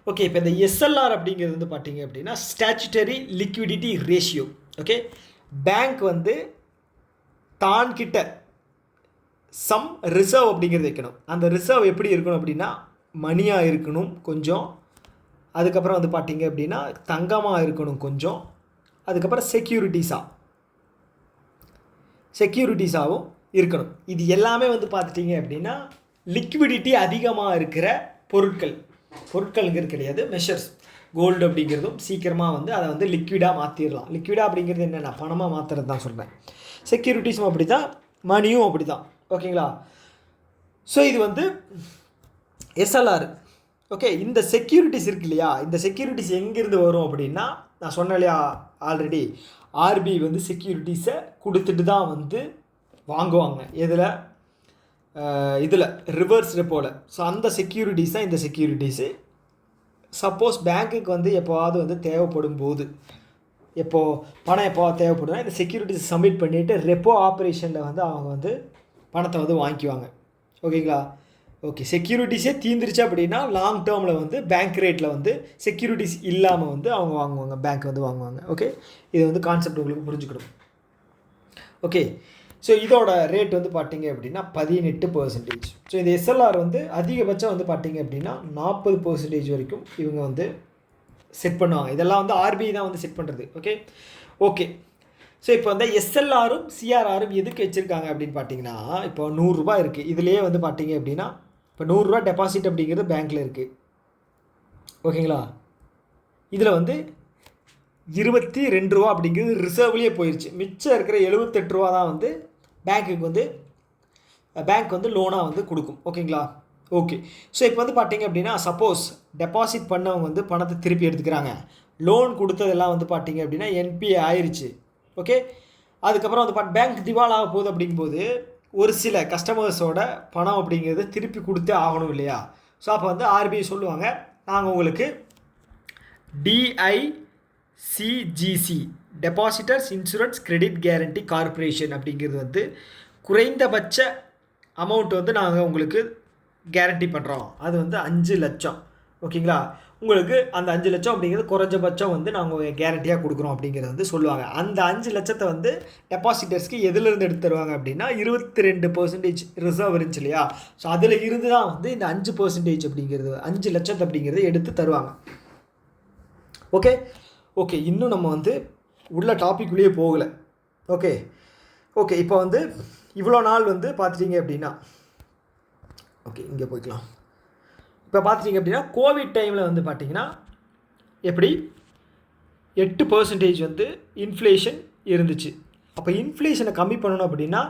ஓகே, இப்போ இந்த SLR அப்படிங்கிறது வந்து பார்த்தீங்க அப்படின்னா statutory liquidity ratio. Okay, bank வந்து தான்கிட்ட சம் ரிசர்வ் அப்படிங்கிறது வைக்கணும். அந்த ரிசர்வ் எப்படி இருக்கணும் அப்படின்னா மணியாக இருக்கணும் கொஞ்சம், அதுக்கப்புறம் வந்து பார்த்தீங்க அப்படின்னா தங்கமாக இருக்கணும் கொஞ்சம், அதுக்கப்புறம் செக்யூரிட்டிஸாகவும் இருக்கணும். இது எல்லாமே வந்து பார்த்துட்டிங்க அப்படின்னா லிக்விடிட்டி அதிகமாக இருக்கிற பொருட்கள்ங்கிறது கிடையாது, மெஷர்ஸ். கோல்டு அப்படிங்கிறதும் சீக்கிரமாக வந்து அதை வந்து லிக்விடாக மாற்றிடலாம். லிக்விடாக அப்படிங்கிறது என்னென்ன பணமாக மாற்றுறது தான் சொல்கிறேன். செக்யூரிட்டிஸும் அப்படி தான், மணியும் அப்படி தான். ஓகேங்களா, ஸோ இது வந்து SLR. ஓகே, இந்த செக்யூரிட்டிஸ் இருக்கு இல்லையா, இந்த செக்யூரிட்டிஸ் எங்கேருந்து வரும் அப்படின்னா நான் சொன்னேன் இல்லையா ஆல்ரெடி, ஆர்பிஐ வந்து செக்யூரிட்டிஸை கொடுத்துட்டு தான் வந்து வாங்குவாங்க. இதில் ரிவர்ஸ் ரெப்போவில். ஸோ அந்த செக்யூரிட்டிஸ் தான் இந்த செக்யூரிட்டிஸு. சப்போஸ் பேங்க்குக்கு வந்து எப்போவாவது வந்து தேவைப்படும் போது, பணம் எப்போவாது தேவைப்படுதுன்னா இந்த செக்யூரிட்டிஸ் சப்மிட் பண்ணிவிட்டு ரெப்போ ஆப்ரேஷனில் வந்து அவங்க வந்து பணத்தை வந்து வாங்கிக்குவாங்க. ஓகேங்களா, ஓகே, செக்யூரிட்டிஸே தீந்துருச்சு அப்படின்னா லாங் டேர்மில் வந்து பேங்க் ரேட்டில் வந்து செக்யூரிட்டிஸ் இல்லாமல் வந்து அவங்க வாங்குவாங்க, பேங்க் வந்து வாங்குவாங்க. ஓகே, இது வந்து கான்செப்ட் உங்களுக்கு புரிஞ்சுக்கணும். ஓகே, ஸோ இதோட ரேட் வந்து பார்த்தீங்க அப்படின்னா 18%. ஸோ இந்த SLR வந்து அதிகபட்சம் வந்து பார்த்தீங்க அப்படின்னா 40% வரைக்கும் இவங்க வந்து செட் பண்ணுவாங்க. இதெல்லாம் வந்து ஆர்பிஐ தான் வந்து செட் பண்ணுறது. ஓகே, ஸோ இப்போ வந்து SLRம் CRRம் எதுக்கு வச்சுருக்காங்க அப்படின்னு பார்த்தீங்கன்னா, இப்போ 100 ரூபாய் இருக்குது. இதுலேயே வந்து பார்த்தீங்க அப்படின்னா இப்போ 100 ரூபா டெபாசிட் அப்படிங்கிறது பேங்க்கில் இருக்குது. ஓகேங்களா, இதில் வந்து 22 ரூபா அப்படிங்கிறது ரிசர்வ்லேயே போயிடுச்சு. மிச்சம் இருக்கிற 78 ரூபா தான் வந்து பேங்க் வந்து லோனாக வந்து கொடுக்கும். ஓகேங்களா, ஓகே, ஸோ இப்போ வந்து பார்த்தீங்க அப்படின்னா சப்போஸ் டெபாசிட் பண்ணவங்க வந்து பணத்தை திருப்பி எடுத்துக்கிறாங்க, லோன் கொடுத்ததெல்லாம் வந்து பார்த்தீங்க அப்படின்னா NPA ஆயிடுச்சு. ஓகே, அதுக்கப்புறம் வந்து பேங்க் திவால் ஆக போகுது அப்படிங்கும்போது ஒரு சில கஸ்டமர்ஸோட பணம் அப்படிங்கிறது திருப்பி கொடுத்தே ஆகணும் இல்லையா. ஸோ அப்போ வந்து ஆர்பிஐ சொல்லுவாங்க, நாங்கள் உங்களுக்கு DICGC depositors insurance credit guarantee corporation அப்படிங்கிறது வந்து குறைந்தபட்ச அமௌண்ட் வந்து நாங்கள் உங்களுக்கு கேரண்டி பண்ணுறோம். அது வந்து 5 லட்சம். ஓகேங்களா? உங்களுக்கு அந்த 5 லட்சம் அப்படிங்கிறது குறைஞ்சபட்சம் வந்து நாங்கள் கேரண்டியாக கொடுக்குறோம் அப்படிங்கிறது வந்து சொல்லுவாங்க. அந்த 5 லட்சத்தை வந்து டெபாசிட்டர்ஸ்க்கு எதிலிருந்து எடுத்து தருவாங்க அப்படின்னா 22% ரிசர்வ் இருந்துச்சு இல்லையா? ஸோ அதில் இருந்து தான் வந்து இந்த 5% அப்படிங்கிறது 5 லட்சத்தை அப்படிங்கிறது எடுத்து தருவாங்க. ஓகே ஓகே இன்னும் நம்ம வந்து உள்ள டாபிக்குள்ளேயே போகலை. ஓகே ஓகே இப்போ வந்து இவ்வளோ நாள் வந்து பார்த்துட்டிங்க அப்படின்னா ஓகே இங்கே போய்க்கலாம். இப்போ பார்த்துட்டிங்க அப்படின்னா கோவிட் டைமில் வந்து பார்த்திங்கன்னா எப்படி 8% வந்து இன்ஃப்ளேஷன் இருந்துச்சு. அப்போ இன்ஃப்ளேஷனை கம்மி பண்ணணும் அப்படின்னா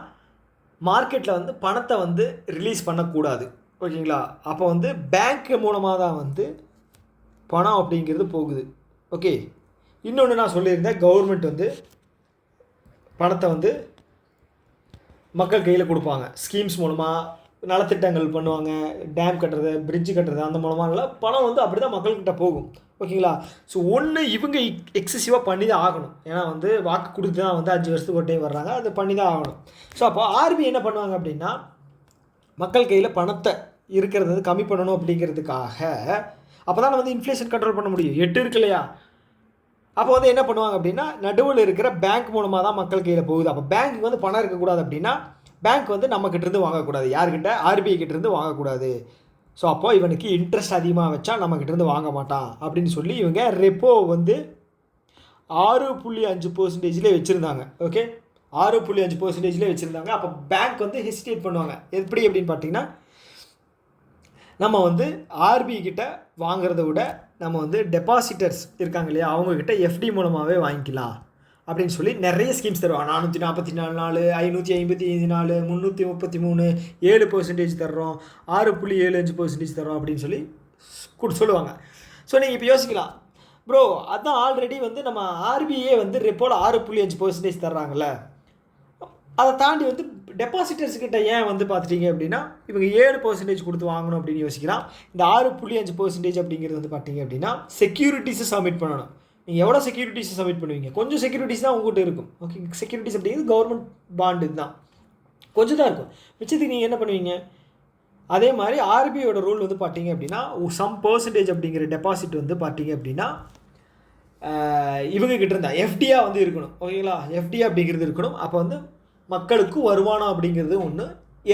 மார்க்கெட்டில் வந்து பணத்தை வந்து ரிலீஸ் பண்ணக்கூடாது. ஓகேங்களா? அப்போ வந்து பேங்க் மூலமாக தான் வந்து பணம் அப்படிங்கிறது போகுது. ஓகே இன்னொன்று நான் சொல்லியிருந்தேன், கவர்மெண்ட் வந்து பணத்தை வந்து மக்கள் கையில் கொடுப்பாங்க. ஸ்கீம்ஸ் மூலமாக நலத்திட்டங்கள் பண்ணுவாங்க, டேம் கட்டுறது, பிரிட்ஜு கட்டுறது, அந்த மூலமாக பணம் வந்து அப்படி தான் மக்கள்கிட்ட போகும். ஓகேங்களா? ஸோ ஒன்று இவங்க எக்ஸசிவாக பண்ணி தான் ஆகணும். ஏன்னா வந்து வாக்கு கொடுத்து தான் வந்து 5 வருஷத்துக்கு ஒரு டைம் வர்றாங்க, அது பண்ணி தான் ஆகணும். ஸோ அப்போ ஆர்பிஐ என்ன பண்ணுவாங்க அப்படின்னா மக்கள் கையில் பணத்தை இருக்கிறது வந்து கம்மி பண்ணணும் அப்படிங்கிறதுக்காக அப்போ தான் வந்து இன்ஃப்ளேஷன் கண்ட்ரோல் பண்ண முடியும். 8 இருக்கு இல்லையா? அப்போ வந்து என்ன பண்ணுவாங்க அப்படின்னா நடுவில் இருக்கிற பேங்க் மூலமாக தான் மக்கள் கையில் போகுது. அப்போ பேங்க்கு வந்து பணம் இருக்கக்கூடாது அப்படின்னா பேங்க் வந்து நம்மக்கிட்டேருந்து வாங்கக்கூடாது. யார்கிட்ட? ஆர்பிஐ கிட்டேருந்து வாங்கக்கூடாது. ஸோ அப்போ இவனுக்கு இன்ட்ரெஸ்ட் அதிகமாக வச்சா நம்மக்கிட்டேருந்து வாங்க மாட்டான் அப்படின்னு சொல்லி இவங்க ரெப்போ வந்து 6.5% வச்சுருந்தாங்க. ஓகே 6.5% வச்சுருந்தாங்க. அப்போ பேங்க் வந்து ஹெசிடேட் பண்ணுவாங்க. எப்படி அப்படின்னு பார்த்தீங்கன்னா நம்ம வந்து ஆர்பிஐ கிட்ட வாங்குறத விட நம்ம வந்து டெபாசிட்டர்ஸ் இருக்காங்க இல்லையா, அவங்கக்கிட்ட எஃப்டி மூலமாகவே வாங்கிக்கலாம் அப்படின்னு சொல்லி நிறைய ஸ்கீம்ஸ் தருவாங்க. 444 நாள், 555 நாள், 333, 7% தர்றோம், 6.75% தர்றோம் அப்படின்னு சொல்லி சொல்லுவாங்க. ஸோ நீங்கள் இப்போ யோசிக்கலாம், ப்ரோ அதான் ஆல்ரெடி வந்து நம்ம ஆர்பிஐ வந்து ரெப்போவில் 6.5% தர்றாங்கல்ல, அதை தாண்டி வந்து டெபாசிட்டர்ஸ்கிட்ட ஏன் வந்து பார்த்துட்டிங்க அப்படின்னா இவங்க 7% கொடுத்து வாங்கணும் அப்படின்னு யோசிக்கலாம். இந்த 6.5% அப்படிங்கிறது வந்து பார்த்தீங்க அப்படின்னா செக்யூரிட்டிஸை சப்மிட் பண்ணணும். நீங்கள் எவ்வளோ செக்யூரிட்டிஸை சப்மிட் பண்ணுவீங்க? கொஞ்சம் செக்யூரிட்டிஸ் தான் உங்கள்கிட்ட இருக்கும். ஓகே செக்யூரிட்டிஸ் அப்படிங்கிறது கவர்மெண்ட் பாண்டு தான், கொஞ்சம் தான் இருக்கும். மிச்சத்துக்கு நீங்கள் என்ன பண்ணுவீங்க? அதே மாதிரி ஆர்பிஐயோட ரூல் வந்து பார்த்தீங்க அப்படின்னா சம் பர்சன்டேஜ் அப்படிங்கிற டெபாசிட் வந்து பார்த்தீங்க அப்படின்னா இவங்ககிட்ட இருந்தால் எஃப்டியாக வந்து இருக்கணும். ஓகேங்களா? எஃப்டி அப்படிங்கிறது இருக்கணும். அப்போ வந்து மக்களுக்கு வருமானம் அப்படிங்கிறது ஒன்று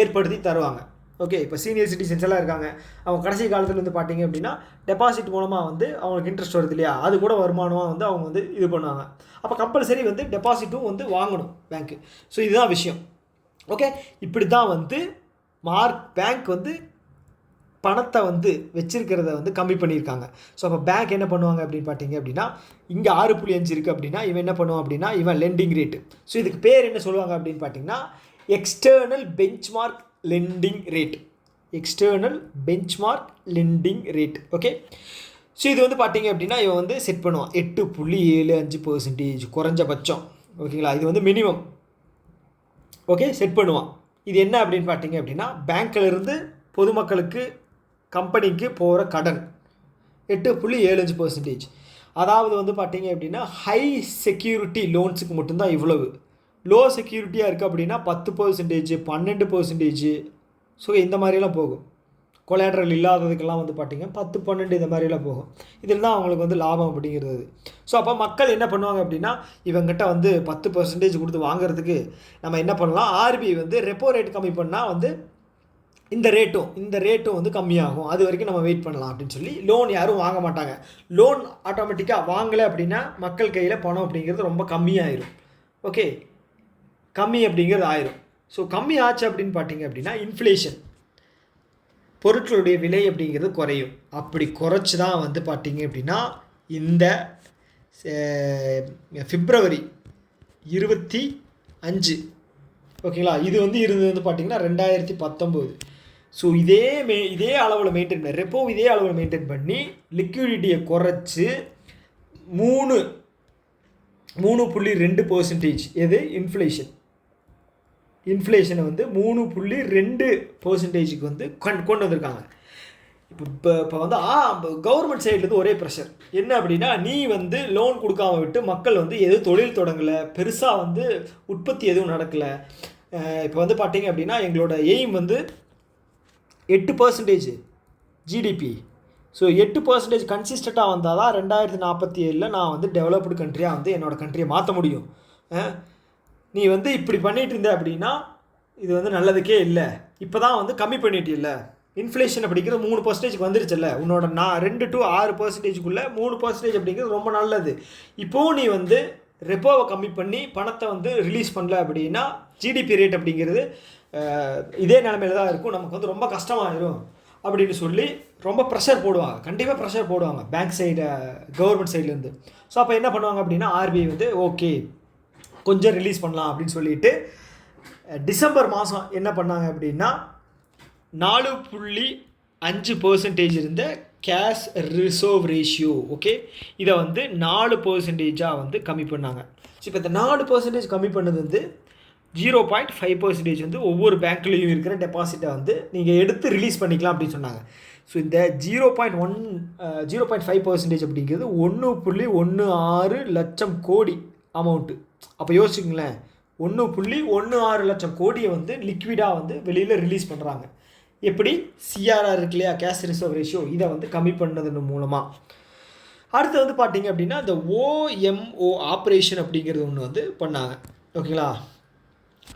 ஏற்படுத்தி தருவாங்க. ஓகே இப்போ சீனியர் சிட்டிசன்ஸ் எல்லாம் இருக்காங்க, அவங்க கடைசி காலத்தில் வந்து பார்த்தீங்க அப்படின்னா டெபாசிட் மூலமாக வந்து அவங்களுக்கு இன்ட்ரெஸ்ட் வருது இல்லையா, அது கூட வருமானமாக வந்து அவங்க வந்து இது பண்ணுவாங்க. அப்போ கம்பல்சரி வந்து டெபாசிட்டும் வந்து வாங்கணும் பேங்க்கு. ஸோ இதுதான் விஷயம். ஓகே இப்படி தான் வந்து பேங்க் வந்து பணத்தை வந்து வச்சிருக்கிறத வந்து கம்மி பண்ணியிருக்காங்க. ஸோ அப்போ பேங்க் என்ன பண்ணுவாங்க அப்படின்னு பார்த்தீங்க அப்படின்னா இங்கே 6.5 இருக்குது அப்படின்னா இவன் என்ன பண்ணுவான் அப்படின்னா இவன் லெண்டிங் ரேட்டு. ஸோ இதுக்கு பேர் என்ன சொல்லுவாங்க அப்படின்னு பார்த்தீங்கன்னா external benchmark landing rate. External benchmark landing rate. Okay so இது வந்து பார்த்தீங்க அப்படின்னா இவன் வந்து செட் பண்ணுவான் 8.75% குறைஞ்சபட்சம். ஓகேங்களா? இது வந்து மினிமம். ஓகே செட் பண்ணுவான். இது என்ன அப்படின்னு பார்த்தீங்க அப்படின்னா பேங்க்கிலிருந்து பொதுமக்களுக்கு கம்பெனிக்கு போகிற கடன் 8.75%. அதாவது வந்து பார்த்தீங்க அப்படின்னா ஹை செக்யூரிட்டி லோன்ஸுக்கு மட்டும்தான் இவ்வளவு. லோ செக்யூரிட்டியாக இருக்குது அப்படின்னா 10%, 12%. ஸோ இந்த மாதிரியெல்லாம் போகும். கொலாட்ரல் இல்லாததுக்கெல்லாம் வந்து பார்த்திங்க 10, 12 இந்த மாதிரியெல்லாம் போகும். இதில் தான் அவங்களுக்கு வந்து லாபம் அப்படிங்கிறது. ஸோ அப்போ மக்கள் என்ன பண்ணுவாங்க அப்படின்னா இவங்ககிட்ட வந்து 10% கொடுத்து வாங்குறதுக்கு நம்ம என்ன பண்ணலாம், ஆர்பிஐ வந்து ரெப்போ ரேட் கம்மி பண்ணால் வந்து இந்த ரேட்டும் வந்து கம்மியாகும், அது வரைக்கும் நம்ம வெயிட் பண்ணலாம் அப்படின்னு சொல்லி லோன் யாரும் வாங்க மாட்டாங்க. லோன் ஆட்டோமேட்டிக்காக வாங்கலை அப்படின்னா மக்கள் கையில் பணம் அப்படிங்கிறது ரொம்ப கம்மியாயிரும். ஓகே கம்மி அப்படிங்கிறது ஆயிரும். ஸோ கம்மி ஆச்சு அப்படின்னு பார்த்தீங்க அப்படின்னா இன்ஃப்ளேஷன், பொருட்களுடைய விலை அப்படிங்கிறது குறையும். அப்படி குறைச்சி தான் வந்து பார்த்தீங்க அப்படின்னா இந்த பிப்ரவரி 25 ஓகேங்களா இது வந்து இருந்தது வந்து பார்த்திங்கன்னா 2019. ஸோ இதே அளவில் மெயின்டைன் பண்ணி ரெப்போ இதே அளவில் மெயின்டைன் பண்ணி லிக்விடிட்டியை குறைச்சி 3.2% எது இன்ஃப்ளேஷனை வந்து 3.2%க்கு வந்து கொண்டு வந்திருக்காங்க. இப்போ வந்து கவர்மெண்ட் சைட்லேருந்து ஒரே ப்ரெஷர் என்ன அப்படின்னா, நீ வந்து லோன் கொடுக்காம விட்டு மக்கள் வந்து எதுவும் தொழில் தொடங்கலை, பெருசாக வந்து உற்பத்தி எதுவும் நடக்கலை. இப்போ வந்து பார்த்தீங்க அப்படின்னா எங்களோட எய்ம் வந்து 8% ஜிடிபி. ஸோ 8% கன்சிஸ்டண்ட்டாக வந்தால் தான் 2047 நான் வந்து டெவலப்டு கண்ட்ரியாக வந்து என்னோடய கண்ட்ரியை மாற்ற முடியும். நீ வந்து இப்படி பண்ணிகிட்டு இருந்த அப்படின்னா இது வந்து நல்லதுக்கே இல்லை. இப்போ தான் வந்து கம்மி பண்ணிட்டு இல்லை, இன்ஃப்ளேஷன் அப்படிங்கிறது 3% வந்துருச்சுல்ல, உன்னோட 2 to 6%க்குள்ளே 3% அப்படிங்கிறது ரொம்ப நல்லது. இப்போது நீ வந்து ரெப்போவை கம்மி பண்ணி பணத்தை வந்து ரிலீஸ் பண்ணல அப்படின்னா ஜிடிபி ரேட் அப்படிங்கிறது இதே நிலைமையில தான் இருக்கும், நமக்கு வந்து ரொம்ப கஷ்டமாயிரும் அப்படின்னு சொல்லி ரொம்ப ப்ரெஷர் போடுவாங்க. கண்டிப்பாக ப்ரெஷர் போடுவாங்க பேங்க் சைடு, கவர்மெண்ட் சைட்லேருந்து. ஸோ அப்போ என்ன பண்ணுவாங்க அப்படின்னா ஆர்பிஐ வந்து ஓகே கொஞ்சம் ரிலீஸ் பண்ணலாம் அப்படின்னு சொல்லிட்டு டிசம்பர் மாதம் என்ன பண்ணாங்க அப்படின்னா 4.5% இருந்த கேஷ் ரிசர்வ் ரேஷியோ, ஓகே, இதை வந்து 4% வந்து கம்மி பண்ணாங்க. ஸோ இப்போ இந்த 4% கம்மி பண்ணது வந்து 0.5% வந்து ஒவ்வொரு பேங்க்லேயும் இருக்கிற டெபாசிட்டை வந்து நீங்கள் எடுத்து ரிலீஸ் பண்ணிக்கலாம் அப்படின்னு சொன்னாங்க. ஸோ இந்த 0.5% அப்படிங்கிறது 1.16 லட்சம் கோடி அமௌண்ட்டு. அப்போ யோசிச்சுங்களேன், 1.16 லட்சம் கோடியை வந்து லிக்விடாக வந்து வெளியில் ரிலீஸ் பண்ணுறாங்க. எப்படி? சிஆர்ஆர் இருக்கு இல்லையா, கேஷ் ரிசர்வ் ரேஷியோ, இதை வந்து கம்மி பண்ணதன் மூலமாக. அடுத்து வந்து பார்த்தீங்க அப்படின்னா இந்த ஓஎம்ஓ ஆப்ரேஷன் அப்படிங்கிறது ஒன்று வந்து பண்ணாங்க. ஓகேங்களா,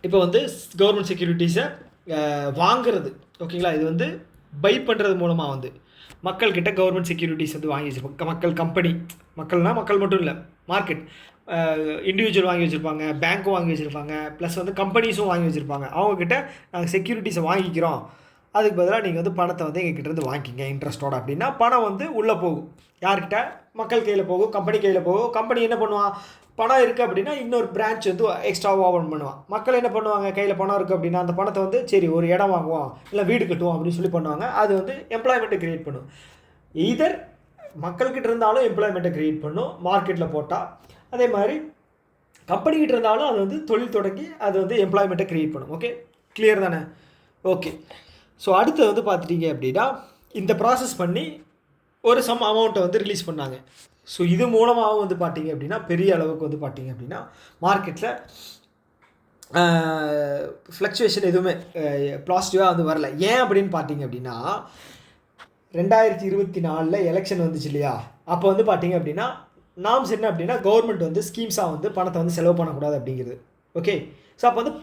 இப்போ வந்து கவர்மெண்ட் செக்யூரிட்டிஸை வாங்கிறது, ஓகேங்களா, இது வந்து பை பண்ணுறது மூலமாக வந்து மக்கள்கிட்ட கவர்மெண்ட் செக்யூரிட்டிஸ் வந்து வாங்கி வச்சுருப்பாங்க. மக்கள்னால் மக்கள் மட்டும் இல்லை, மார்க்கெட் இண்டிவிஜுவல் வாங்கி வச்சுருப்பாங்க, பேங்க்கும் வாங்கி வச்சுருப்பாங்க, ப்ளஸ் வந்து கம்பெனிஸும் வாங்கி வச்சுருப்பாங்க. அவங்கக்கிட்ட நாங்கள் செக்யூரிட்டிஸை வாங்கிக்கிறோம், அதுக்கு பதிலாக நீங்கள் வந்து பணத்தை வந்து எங்ககிட்ட வாங்கிக்கிங்க இன்ட்ரெஸ்ட்டோட அப்படின்னா பணம் வந்து உள்ளே போகும். யார்கிட்ட? மக்கள் கையில் போகும், கம்பெனி கையில் போகும். கம்பெனி என்ன பண்ணுவான், பணம் இருக்குது அப்படின்னா இன்னொரு பிரான்ச் வந்து எக்ஸ்ட்ராவாக ஓப்பன் பண்ணுவான். மக்கள் என்ன பண்ணுவாங்க, கையில் பணம் இருக்குது அப்படின்னா அந்த பணத்தை வந்து சரி ஒரு இடம் வாங்குவோம், இல்லை வீடு கட்டுவோம் அப்படின்னு சொல்லி பண்ணுவாங்க. அது வந்து எம்ப்ளாய்மெண்ட்டை க்ரியேட் பண்ணும். ஈதர் மக்கள்கிட்ட இருந்தாலும் எம்ப்ளாய்மெண்ட்டை க்ரியேட் பண்ணும் மார்க்கெட்டில் போட்டால், அதே மாதிரி கம்பெனிக்கிட்ட இருந்தாலும் அது வந்து தொழில் தொடங்கி அது வந்து எம்ப்ளாய்மெண்ட்டை க்ரியேட் பண்ணும். ஓகே, கிளியர் தானே? ஓகே, ஸோ அடுத்து வந்து பார்த்துட்டிங்க அப்படின்னா இந்த ப்ராசஸ் பண்ணி ஒரு சம் அமௌண்ட்டை வந்து ரிலீஸ் பண்ணாங்க. ஸோ இது மூலமாகவும் வந்து பார்த்திங்க அப்படின்னா பெரிய அளவுக்கு வந்து பார்த்திங்க அப்படின்னா மார்க்கெட்டில் ஃப்ளக்சுவேஷன் எதுவுமே பாசிட்டிவாக வந்து வரல. ஏன் அப்படின்னு பார்த்திங்க அப்படின்னா 2024 எலெக்ஷன் வந்துச்சு இல்லையா, அப்போ வந்து பார்த்திங்க அப்படின்னா நாம்ஸ் என்ன அப்படின்னா கவர்மெண்ட் வந்து ஸ்கீம்ஸாக வந்து பணத்தை வந்து செலவு பண்ணக்கூடாது அப்படிங்கிறது. ஓகே, ஸோ அப்போ வந்து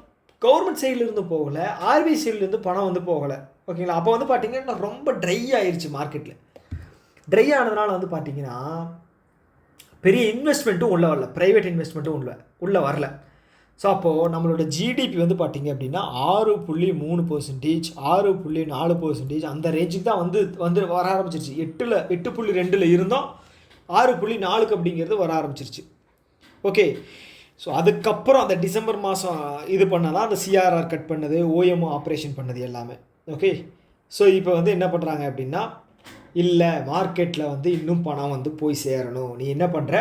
கவர்மெண்ட் சைட்லேருந்து போகலை, ஆர்பிஐ சைட்லேருந்து பணம் வந்து போகலை. ஓகேங்களா, அப்போ வந்து பார்த்திங்கன்னா ரொம்ப ட்ரை ஆயிடுச்சு மார்க்கெட்டில். ட்ரை ஆனதுனால வந்து பார்த்திங்கன்னா பெரிய இன்வெஸ்ட்மெண்ட்டும் உள்ளே வரல, ப்ரைவேட் இன்வெஸ்ட்மெண்ட்டும் உள்ளே வரல. ஸோ அப்போது நம்மளோட ஜிடிபி வந்து பார்த்திங்க அப்படின்னா 6.3%, 6.4% அந்த ரேஞ்சுக்கு தான் வந்து வர ஆரம்பிச்சிருச்சு. 8.2 இருந்தோம், 6.4 அப்படிங்கிறது வர ஆரம்பிச்சிருச்சு. ஓகே, ஸோ அதுக்கப்புறம் அந்த டிசம்பர் மாதம் இது பண்ணால் தான் அந்த சிஆர்ஆர் கட் பண்ணது, ஓஎம்ஓ ஆப்ரேஷன் பண்ணது எல்லாமே. ஓகே, ஸோ இப்போ வந்து என்ன பண்ணுறாங்க அப்படின்னா, இல்லை மார்க்கெட்டில் வந்து இன்னும் பணம் வந்து போய் சேரணும், நீ என்ன பண்ணுற,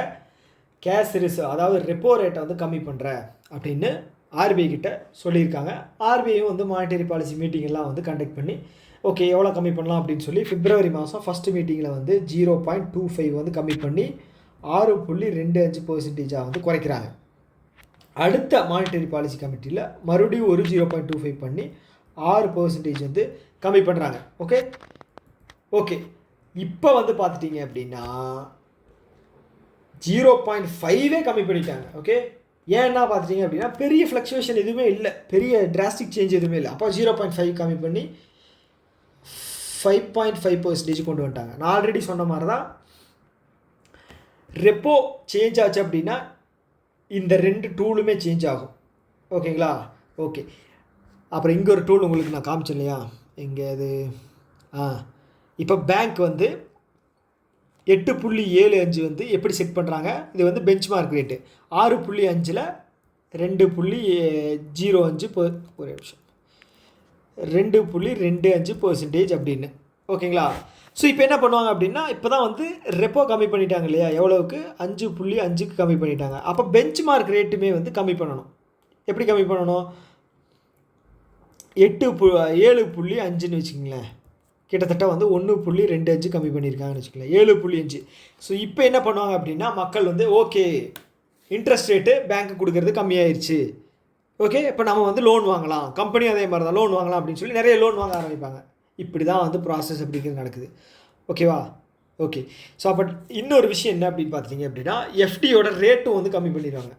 கேஷ் ரிசர்வ் அதாவது ரெப்போ ரேட்டை வந்து கம்மி பண்ணுற அப்படின்னு ஆர்பிஐ கிட்ட சொல்லியிருக்காங்க. ஆர்பிஐயும் வந்து மானிட்டரி பாலிசி மீட்டிங் எல்லாம் வந்து கண்டக்ட் பண்ணி ஓகே எவ்வளோ கம்மி பண்ணலாம் அப்படின்னு சொல்லி பிப்ரவரி மாதம் ஃபஸ்ட்டு மீட்டிங்கில் வந்து 0.25 வந்து கம்மி பண்ணி 6.25% வந்து குறைக்கிறாங்க. அடுத்த மானிட்டரி பாலிசி கமிட்டியில் மறுபடியும் ஒரு 0.25 பண்ணி 6% வந்து கம்மி பண்ணுறாங்க. ஓகே ஓகே இப்போ வந்து பார்த்துட்டிங்க அப்படின்னா 0.5 கம்மி பண்ணிட்டாங்க. ஓகே, ஏன்னா பார்த்துட்டிங்க அப்படின்னா பெரிய ஃப்ளக்சுவேஷன் எதுவுமே இல்லை, பெரிய டிராஸ்டிக் சேஞ்ச் எதுவுமே இல்லை. அப்போ 0.5 கம்மி பண்ணி 5.5% கொண்டு வந்துட்டாங்க. நான் ஆல்ரெடி சொன்ன மாதிரி தான் ரெப்போ சேஞ்ச் ஆச்சு அப்படின்னா இந்த 2 டூலுமே சேஞ்ச் ஆகும். ஓகேங்களா? ஓகே, அப்புறம் இங்கே ஒரு டூல் உங்களுக்கு நான் காமிச்சேன் இல்லையா, இங்கே அது இப்போ பேங்க் வந்து 8.75 வந்து எப்படி செட் பண்ணுறாங்க, இது வந்து பெஞ்ச் மார்க் ரேட்டு 6.5ல் 2.05 ஒரு நிமிஷம் 2.25% அப்படின்னு. ஓகேங்களா? ஸோ இப்போ என்ன பண்ணுவாங்க அப்படின்னா இப்போ தான் வந்து ரெப்போ கம்மி பண்ணிட்டாங்க இல்லையா, எவ்வளோவுக்கு 5.5க்கு கம்மி பண்ணிட்டாங்க. அப்போ பெஞ்ச் மார்க் ரேட்டுமே வந்து கம்மி பண்ணணும். எப்படி கம்மி பண்ணணும், 7.5ன்னு வச்சுக்கிங்களேன். கிட்டத்தட்ட வந்து 1.25 கம்மி பண்ணியிருக்காங்கன்னு வச்சுக்கலாம், 7.5. ஸோ இப்போ என்ன பண்ணுவாங்க அப்படின்னா, மக்கள் வந்து ஓகே இன்ட்ரெஸ்ட் ரேட்டு பேங்க்கு கொடுக்கறது கம்மியாயிருச்சு, ஓகே இப்போ நம்ம வந்து லோன் வாங்கலாம், கம்பெனி அதே மாதிரி தான் லோன் வாங்கலாம் அப்படின்னு சொல்லி நிறைய லோன் வாங்க ஆரம்பிப்பாங்க. இப்படி தான் வந்து ப்ராசஸ் அப்படிங்கிறது நடக்குது. ஓகேவா? ஓகே. ஸோ அப்போ இன்னொரு விஷயம் என்ன அப்படின்னு பார்த்தீங்க அப்படின்னா, எஃப்டியோட ரேட்டும் வந்து கம்மி பண்ணிடுவாங்க.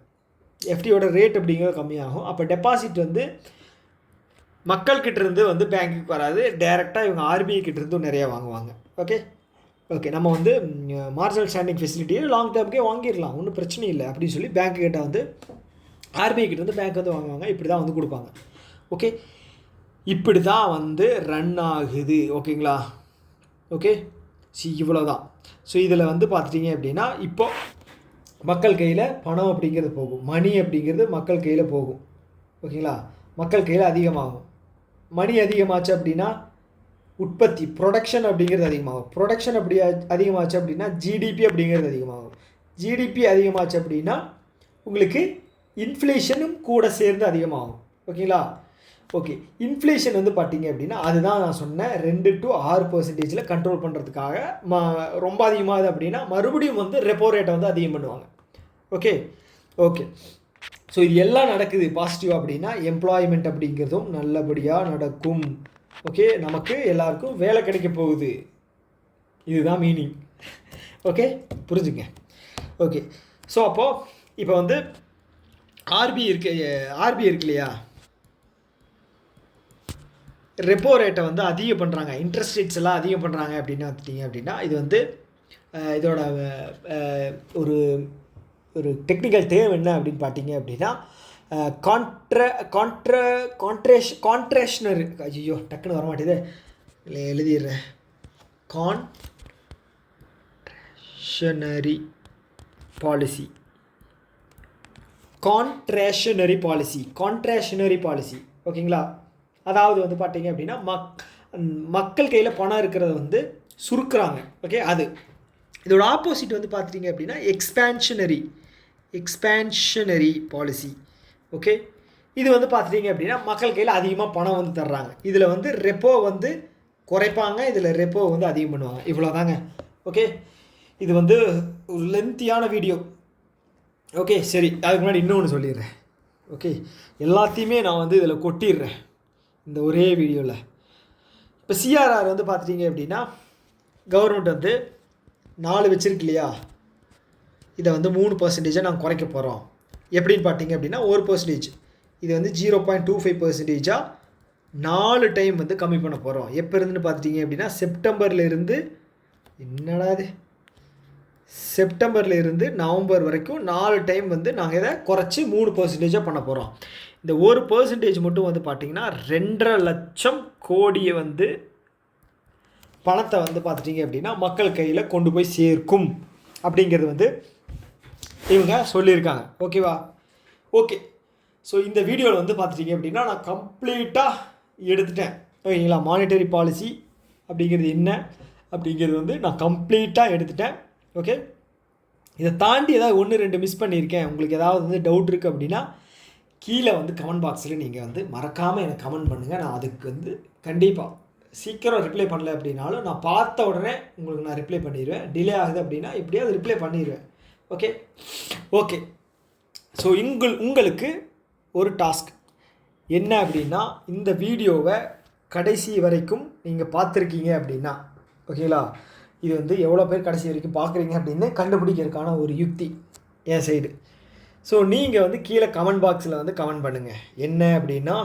எஃப்டியோட ரேட் அப்படிங்கிறது கம்மியாகும். அப்போ டெபாசிட் வந்து மக்கள்கிட்டேருந்து வந்து பேங்க்குக்கு வராது, டைரெக்டாக இவங்க ஆர்பிஐ கிட்டேருந்தும் நிறையா வாங்குவாங்க. Okay okay. நம்ம வந்து மார்ஜினல் ஸ்டாண்டிங் ஃபெசிலிட்டியை லாங் டேர்முக்கே வாங்கிடலாம், ஒன்றும் பிரச்சனை இல்லை அப்படின்னு சொல்லி பேங்க்கு கிட்ட வந்து ஆர்பிஐ கிட்ட வந்து பேங்க் வந்து வாங்குவாங்க. இப்படி தான் வந்து கொடுப்பாங்க. ஓகே, இப்படி தான் வந்து ரன் ஆகுது. ஓகேங்களா? ஓகே, இவ்வளோ தான். ஸோ இதில் வந்து பார்த்துட்டிங்க அப்படின்னா, இப்போ மக்கள் கையில் பணம் அப்படிங்கிறது போகும், மணி அப்படிங்கிறது மக்கள் கையில் போகும். ஓகேங்களா? மக்கள் கையில் அதிகமாகும். மணி அதிகமாச்சு அப்படின்னா உற்பத்தி, ப்ரொடக்ஷன் அப்படிங்கிறது அதிகமாகும். ப்ரொடக்ஷன் அப்படி அதிகமாச்சு அப்படின்னா ஜிடிபி அப்படிங்கிறது அதிகமாகும். ஜிடிபி அதிகமாச்சு அப்படின்னா உங்களுக்கு இன்ஃப்ளேஷனும் கூட சேர்ந்து அதிகமாகும். ஓகேங்களா? ஓகே, இன்ஃப்ளேஷன் வந்து பார்த்தீங்க அப்படின்னா அதுதான் நான் சொன்னேன், 2 to 6% கண்ட்ரோல் பண்ணுறதுக்காக ரொம்ப அதிகமாகுது அப்படின்னா மறுபடியும் வந்து ரெப்போ ரேட்டை வந்து அதிகம் பண்ணுவாங்க. Okay okay. ஸோ இது எல்லாம் நடக்குது பாசிட்டிவ் அப்படின்னா எம்ப்ளாய்மெண்ட் அப்படிங்கிறதும் நல்லபடியாக நடக்கும். ஓகே, நமக்கு எல்லாருக்கும் வேலை கிடைக்க போகுது, இதுதான் மீனிங். ஓகே, புரிஞ்சுங்க. ஓகே, ஸோ அப்போது இப்போ வந்து ஆர்பிஐ இருக்கு இல்லையா, ரெப்போ ரேட்டை வந்து அதிகம் பண்ணுறாங்க, இன்ட்ரெஸ்ட் ரேட்ஸ் எல்லாம் அதிகம் பண்ணுறாங்க அப்படின்னு பார்த்துட்டிங்க அப்படின்னா இது வந்து இதோட ஒரு ஒரு டெக்னிக்கல் தேவை என்ன அப்படின்னு பார்த்தீங்க அப்படின்னா கான்ட்ரேஷனரி, ஐயோ டக்குன்னு வரமாட்டேது, இல்லை எழுதிடுறேன், கான்ட்ரேஷனரி பாலிசி. ஓகேங்களா? அதாவது வந்து பார்த்தீங்க அப்படின்னா மக்கள் கையில் பணம் இருக்கிறத வந்து சுருக்குறாங்க. ஓகே, அது இதோட ஆப்போசிட் வந்து பார்த்துட்டிங்க அப்படின்னா எக்ஸ்பேன்ஷனரி பாலிசி. ஓகே, இது வந்து பார்த்துட்டிங்க அப்படின்னா மக்கள் கையில் அதிகமாக பணம் வந்து தர்றாங்க. இதில் வந்து ரெப்போ வந்து குறைப்பாங்க, இதில் ரெப்போ வந்து அதிகம் பண்ணுவாங்க. இவ்வளோ தாங்க. ஓகே, இது வந்து ஒரு லென்த்தியான வீடியோ. ஓகே சரி, அதுக்கு முன்னாடி இன்னொன்று சொல்லிடுறேன். ஓகே, எல்லாத்தையுமே நான் வந்து இதில் கொட்டிடுறேன் இந்த ஒரே வீடியோவில். இப்போ சிஆர்ஆர் வந்து பார்த்துட்டிங்க அப்படின்னா கவர்மெண்ட் வந்து 4 வச்சுருக்கு இல்லையா, இதை வந்து 3% நாங்கள் குறைக்க போகிறோம். எப்படின்னு பார்த்தீங்க அப்படின்னா 1%, இது வந்து 0.25% 4 டைம் வந்து கம்மி பண்ண போகிறோம். எப்போ இருந்துன்னு பார்த்துட்டிங்க அப்படின்னா செப்டம்பர்லேருந்து நவம்பர் வரைக்கும் 4 டைம் வந்து நாங்கள் இதை குறைச்சி 3% பண்ண போகிறோம். இந்த 1% மட்டும் வந்து பார்த்திங்கன்னா 2.5 லட்சம் கோடியை வந்து பணத்தை வந்து பார்த்துட்டிங்க அப்படின்னா மக்கள் கையில் கொண்டு போய் சேர்க்கும் அப்படிங்கிறது வந்து இவங்க சொல்லியிருக்காங்க. ஓகேவா? ஓகே, ஸோ இந்த வீடியோவில் வந்து பார்த்துட்டிங்க அப்படின்னா நான் கம்ப்ளீட்டாக எடுத்துட்டேன். ஓகேங்களா? மானிட்டரி பாலிசி அப்படிங்கிறது என்ன அப்படிங்கிறது வந்து நான் கம்ப்ளீட்டாக எடுத்துட்டேன். ஓகே, இதை தாண்டி ஏதாவது 1-2 மிஸ் பண்ணியிருக்கேன், உங்களுக்கு ஏதாவது வந்து டவுட் இருக்குது அப்படின்னா கீழே வந்து கமெண்ட் பாக்ஸில் நீங்கள் வந்து மறக்காமல் எனக்கு கமெண்ட் பண்ணுங்கள். நான் அதுக்கு வந்து கண்டிப்பாக சீக்கிரம் ரிப்ளை பண்ணல அப்படின்னாலும் நான் பார்த்த உடனே உங்களுக்கு நான் ரிப்ளை பண்ணிடுவேன். டிலே ஆகுது அப்படின்னா எப்படியாவது ரிப்ளை பண்ணிடுவேன். Okay okay. ஸோ உங்களுக்கு ஒரு டாஸ்க் என்ன அப்படின்னா, இந்த வீடியோவை கடைசி வரைக்கும் நீங்கள் பார்த்துருக்கீங்க அப்படின்னா, ஓகேங்களா, இது வந்து எவ்வளோ பேர் கடைசி வரைக்கும் பார்க்குறீங்க அப்படின்னு கண்டுபிடிக்கிறதுக்கான ஒரு யுக்தி என் சைடு. ஸோ நீங்கள் வந்து கீழே கமெண்ட் பாக்ஸில் வந்து கமெண்ட் பண்ணுங்கள். என்ன அப்படின்னா,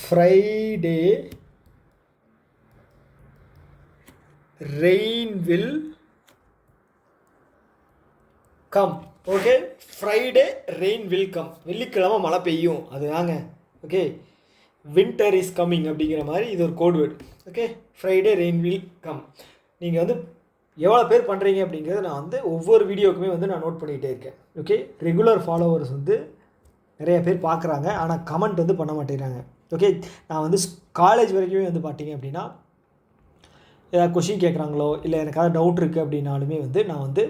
Friday rain will come. Okay, Friday rain will come, வெள்ளிக்கிழமை மழை பெய்யும், அதுதாங்க. ஓகே, வின்டர் இஸ் கம்மிங் அப்படிங்கிற மாதிரி இது ஒரு code word. Okay, Friday rain will come. நீங்கள் வந்து எவ்வளோ பேர் பண்ணுறீங்க அப்படிங்கிறத நான் வந்து ஒவ்வொரு வீடியோக்குமே வந்து நான் நோட் பண்ணிகிட்டே இருக்கேன். ஓகே, ரெகுலர் ஃபாலோவர்ஸ் வந்து நிறைய பேர் பார்க்குறாங்க, ஆனால் கமெண்ட் வந்து பண்ண மாட்டேங்கிறாங்க. ஓகே, நான் வந்து காலேஜ் வரைக்குமே வந்து பார்த்தீங்க அப்படின்னா ஏதாவது கொஷின் கேட்குறாங்களோ இல்லை எனக்காவது டவுட் இருக்குது அப்படின்னாலுமே வந்து நான் வந்து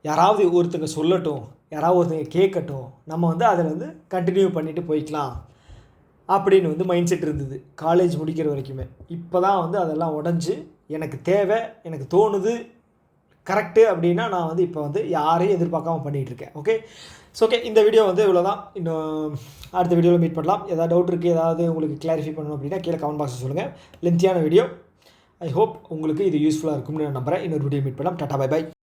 யாராவது ஒருத்தங்க சொல்லட்டும், யாராவது ஒருத்தங்க கேட்கட்டும், நம்ம வந்து அதில் வந்து கண்டினியூ பண்ணிவிட்டு போய்க்கலாம் அப்படின்னு வந்து மைண்ட் செட் இருந்தது காலேஜ் முடிக்கிற வரைக்குமே. இப்போ தான் வந்து அதெல்லாம் உடஞ்சி எனக்கு தேவை, எனக்கு தோணுது கரெக்டு அப்படின்னா நான் வந்து இப்போ வந்து யாரையும் எதிர்பார்க்காம பண்ணிகிட்ருக்கேன். ஓகே. ஸோ ஓகே, இந்த வீடியோ வந்து இவ்வளோ தான். இன்னும் அடுத்த வீடியோவில் மீட் பண்ணலாம். ஏதாவது டவுட் இருக்குது, ஏதாவது உங்களுக்கு கிளாரிஃபை பண்ணணும் அப்படின்னா கீழே கமெண்ட் பாக்ஸில் சொல்லுங்கள். லென்த்தியான வீடியோ. ஐ ஹோப் உங்களுக்கு இது யூஸ்ஃபுல்லாக இருக்கும்னு நான் நம்புகிறேன். இன்னொரு வீடியோ மீட் பண்ணலாம். Tata, bye by.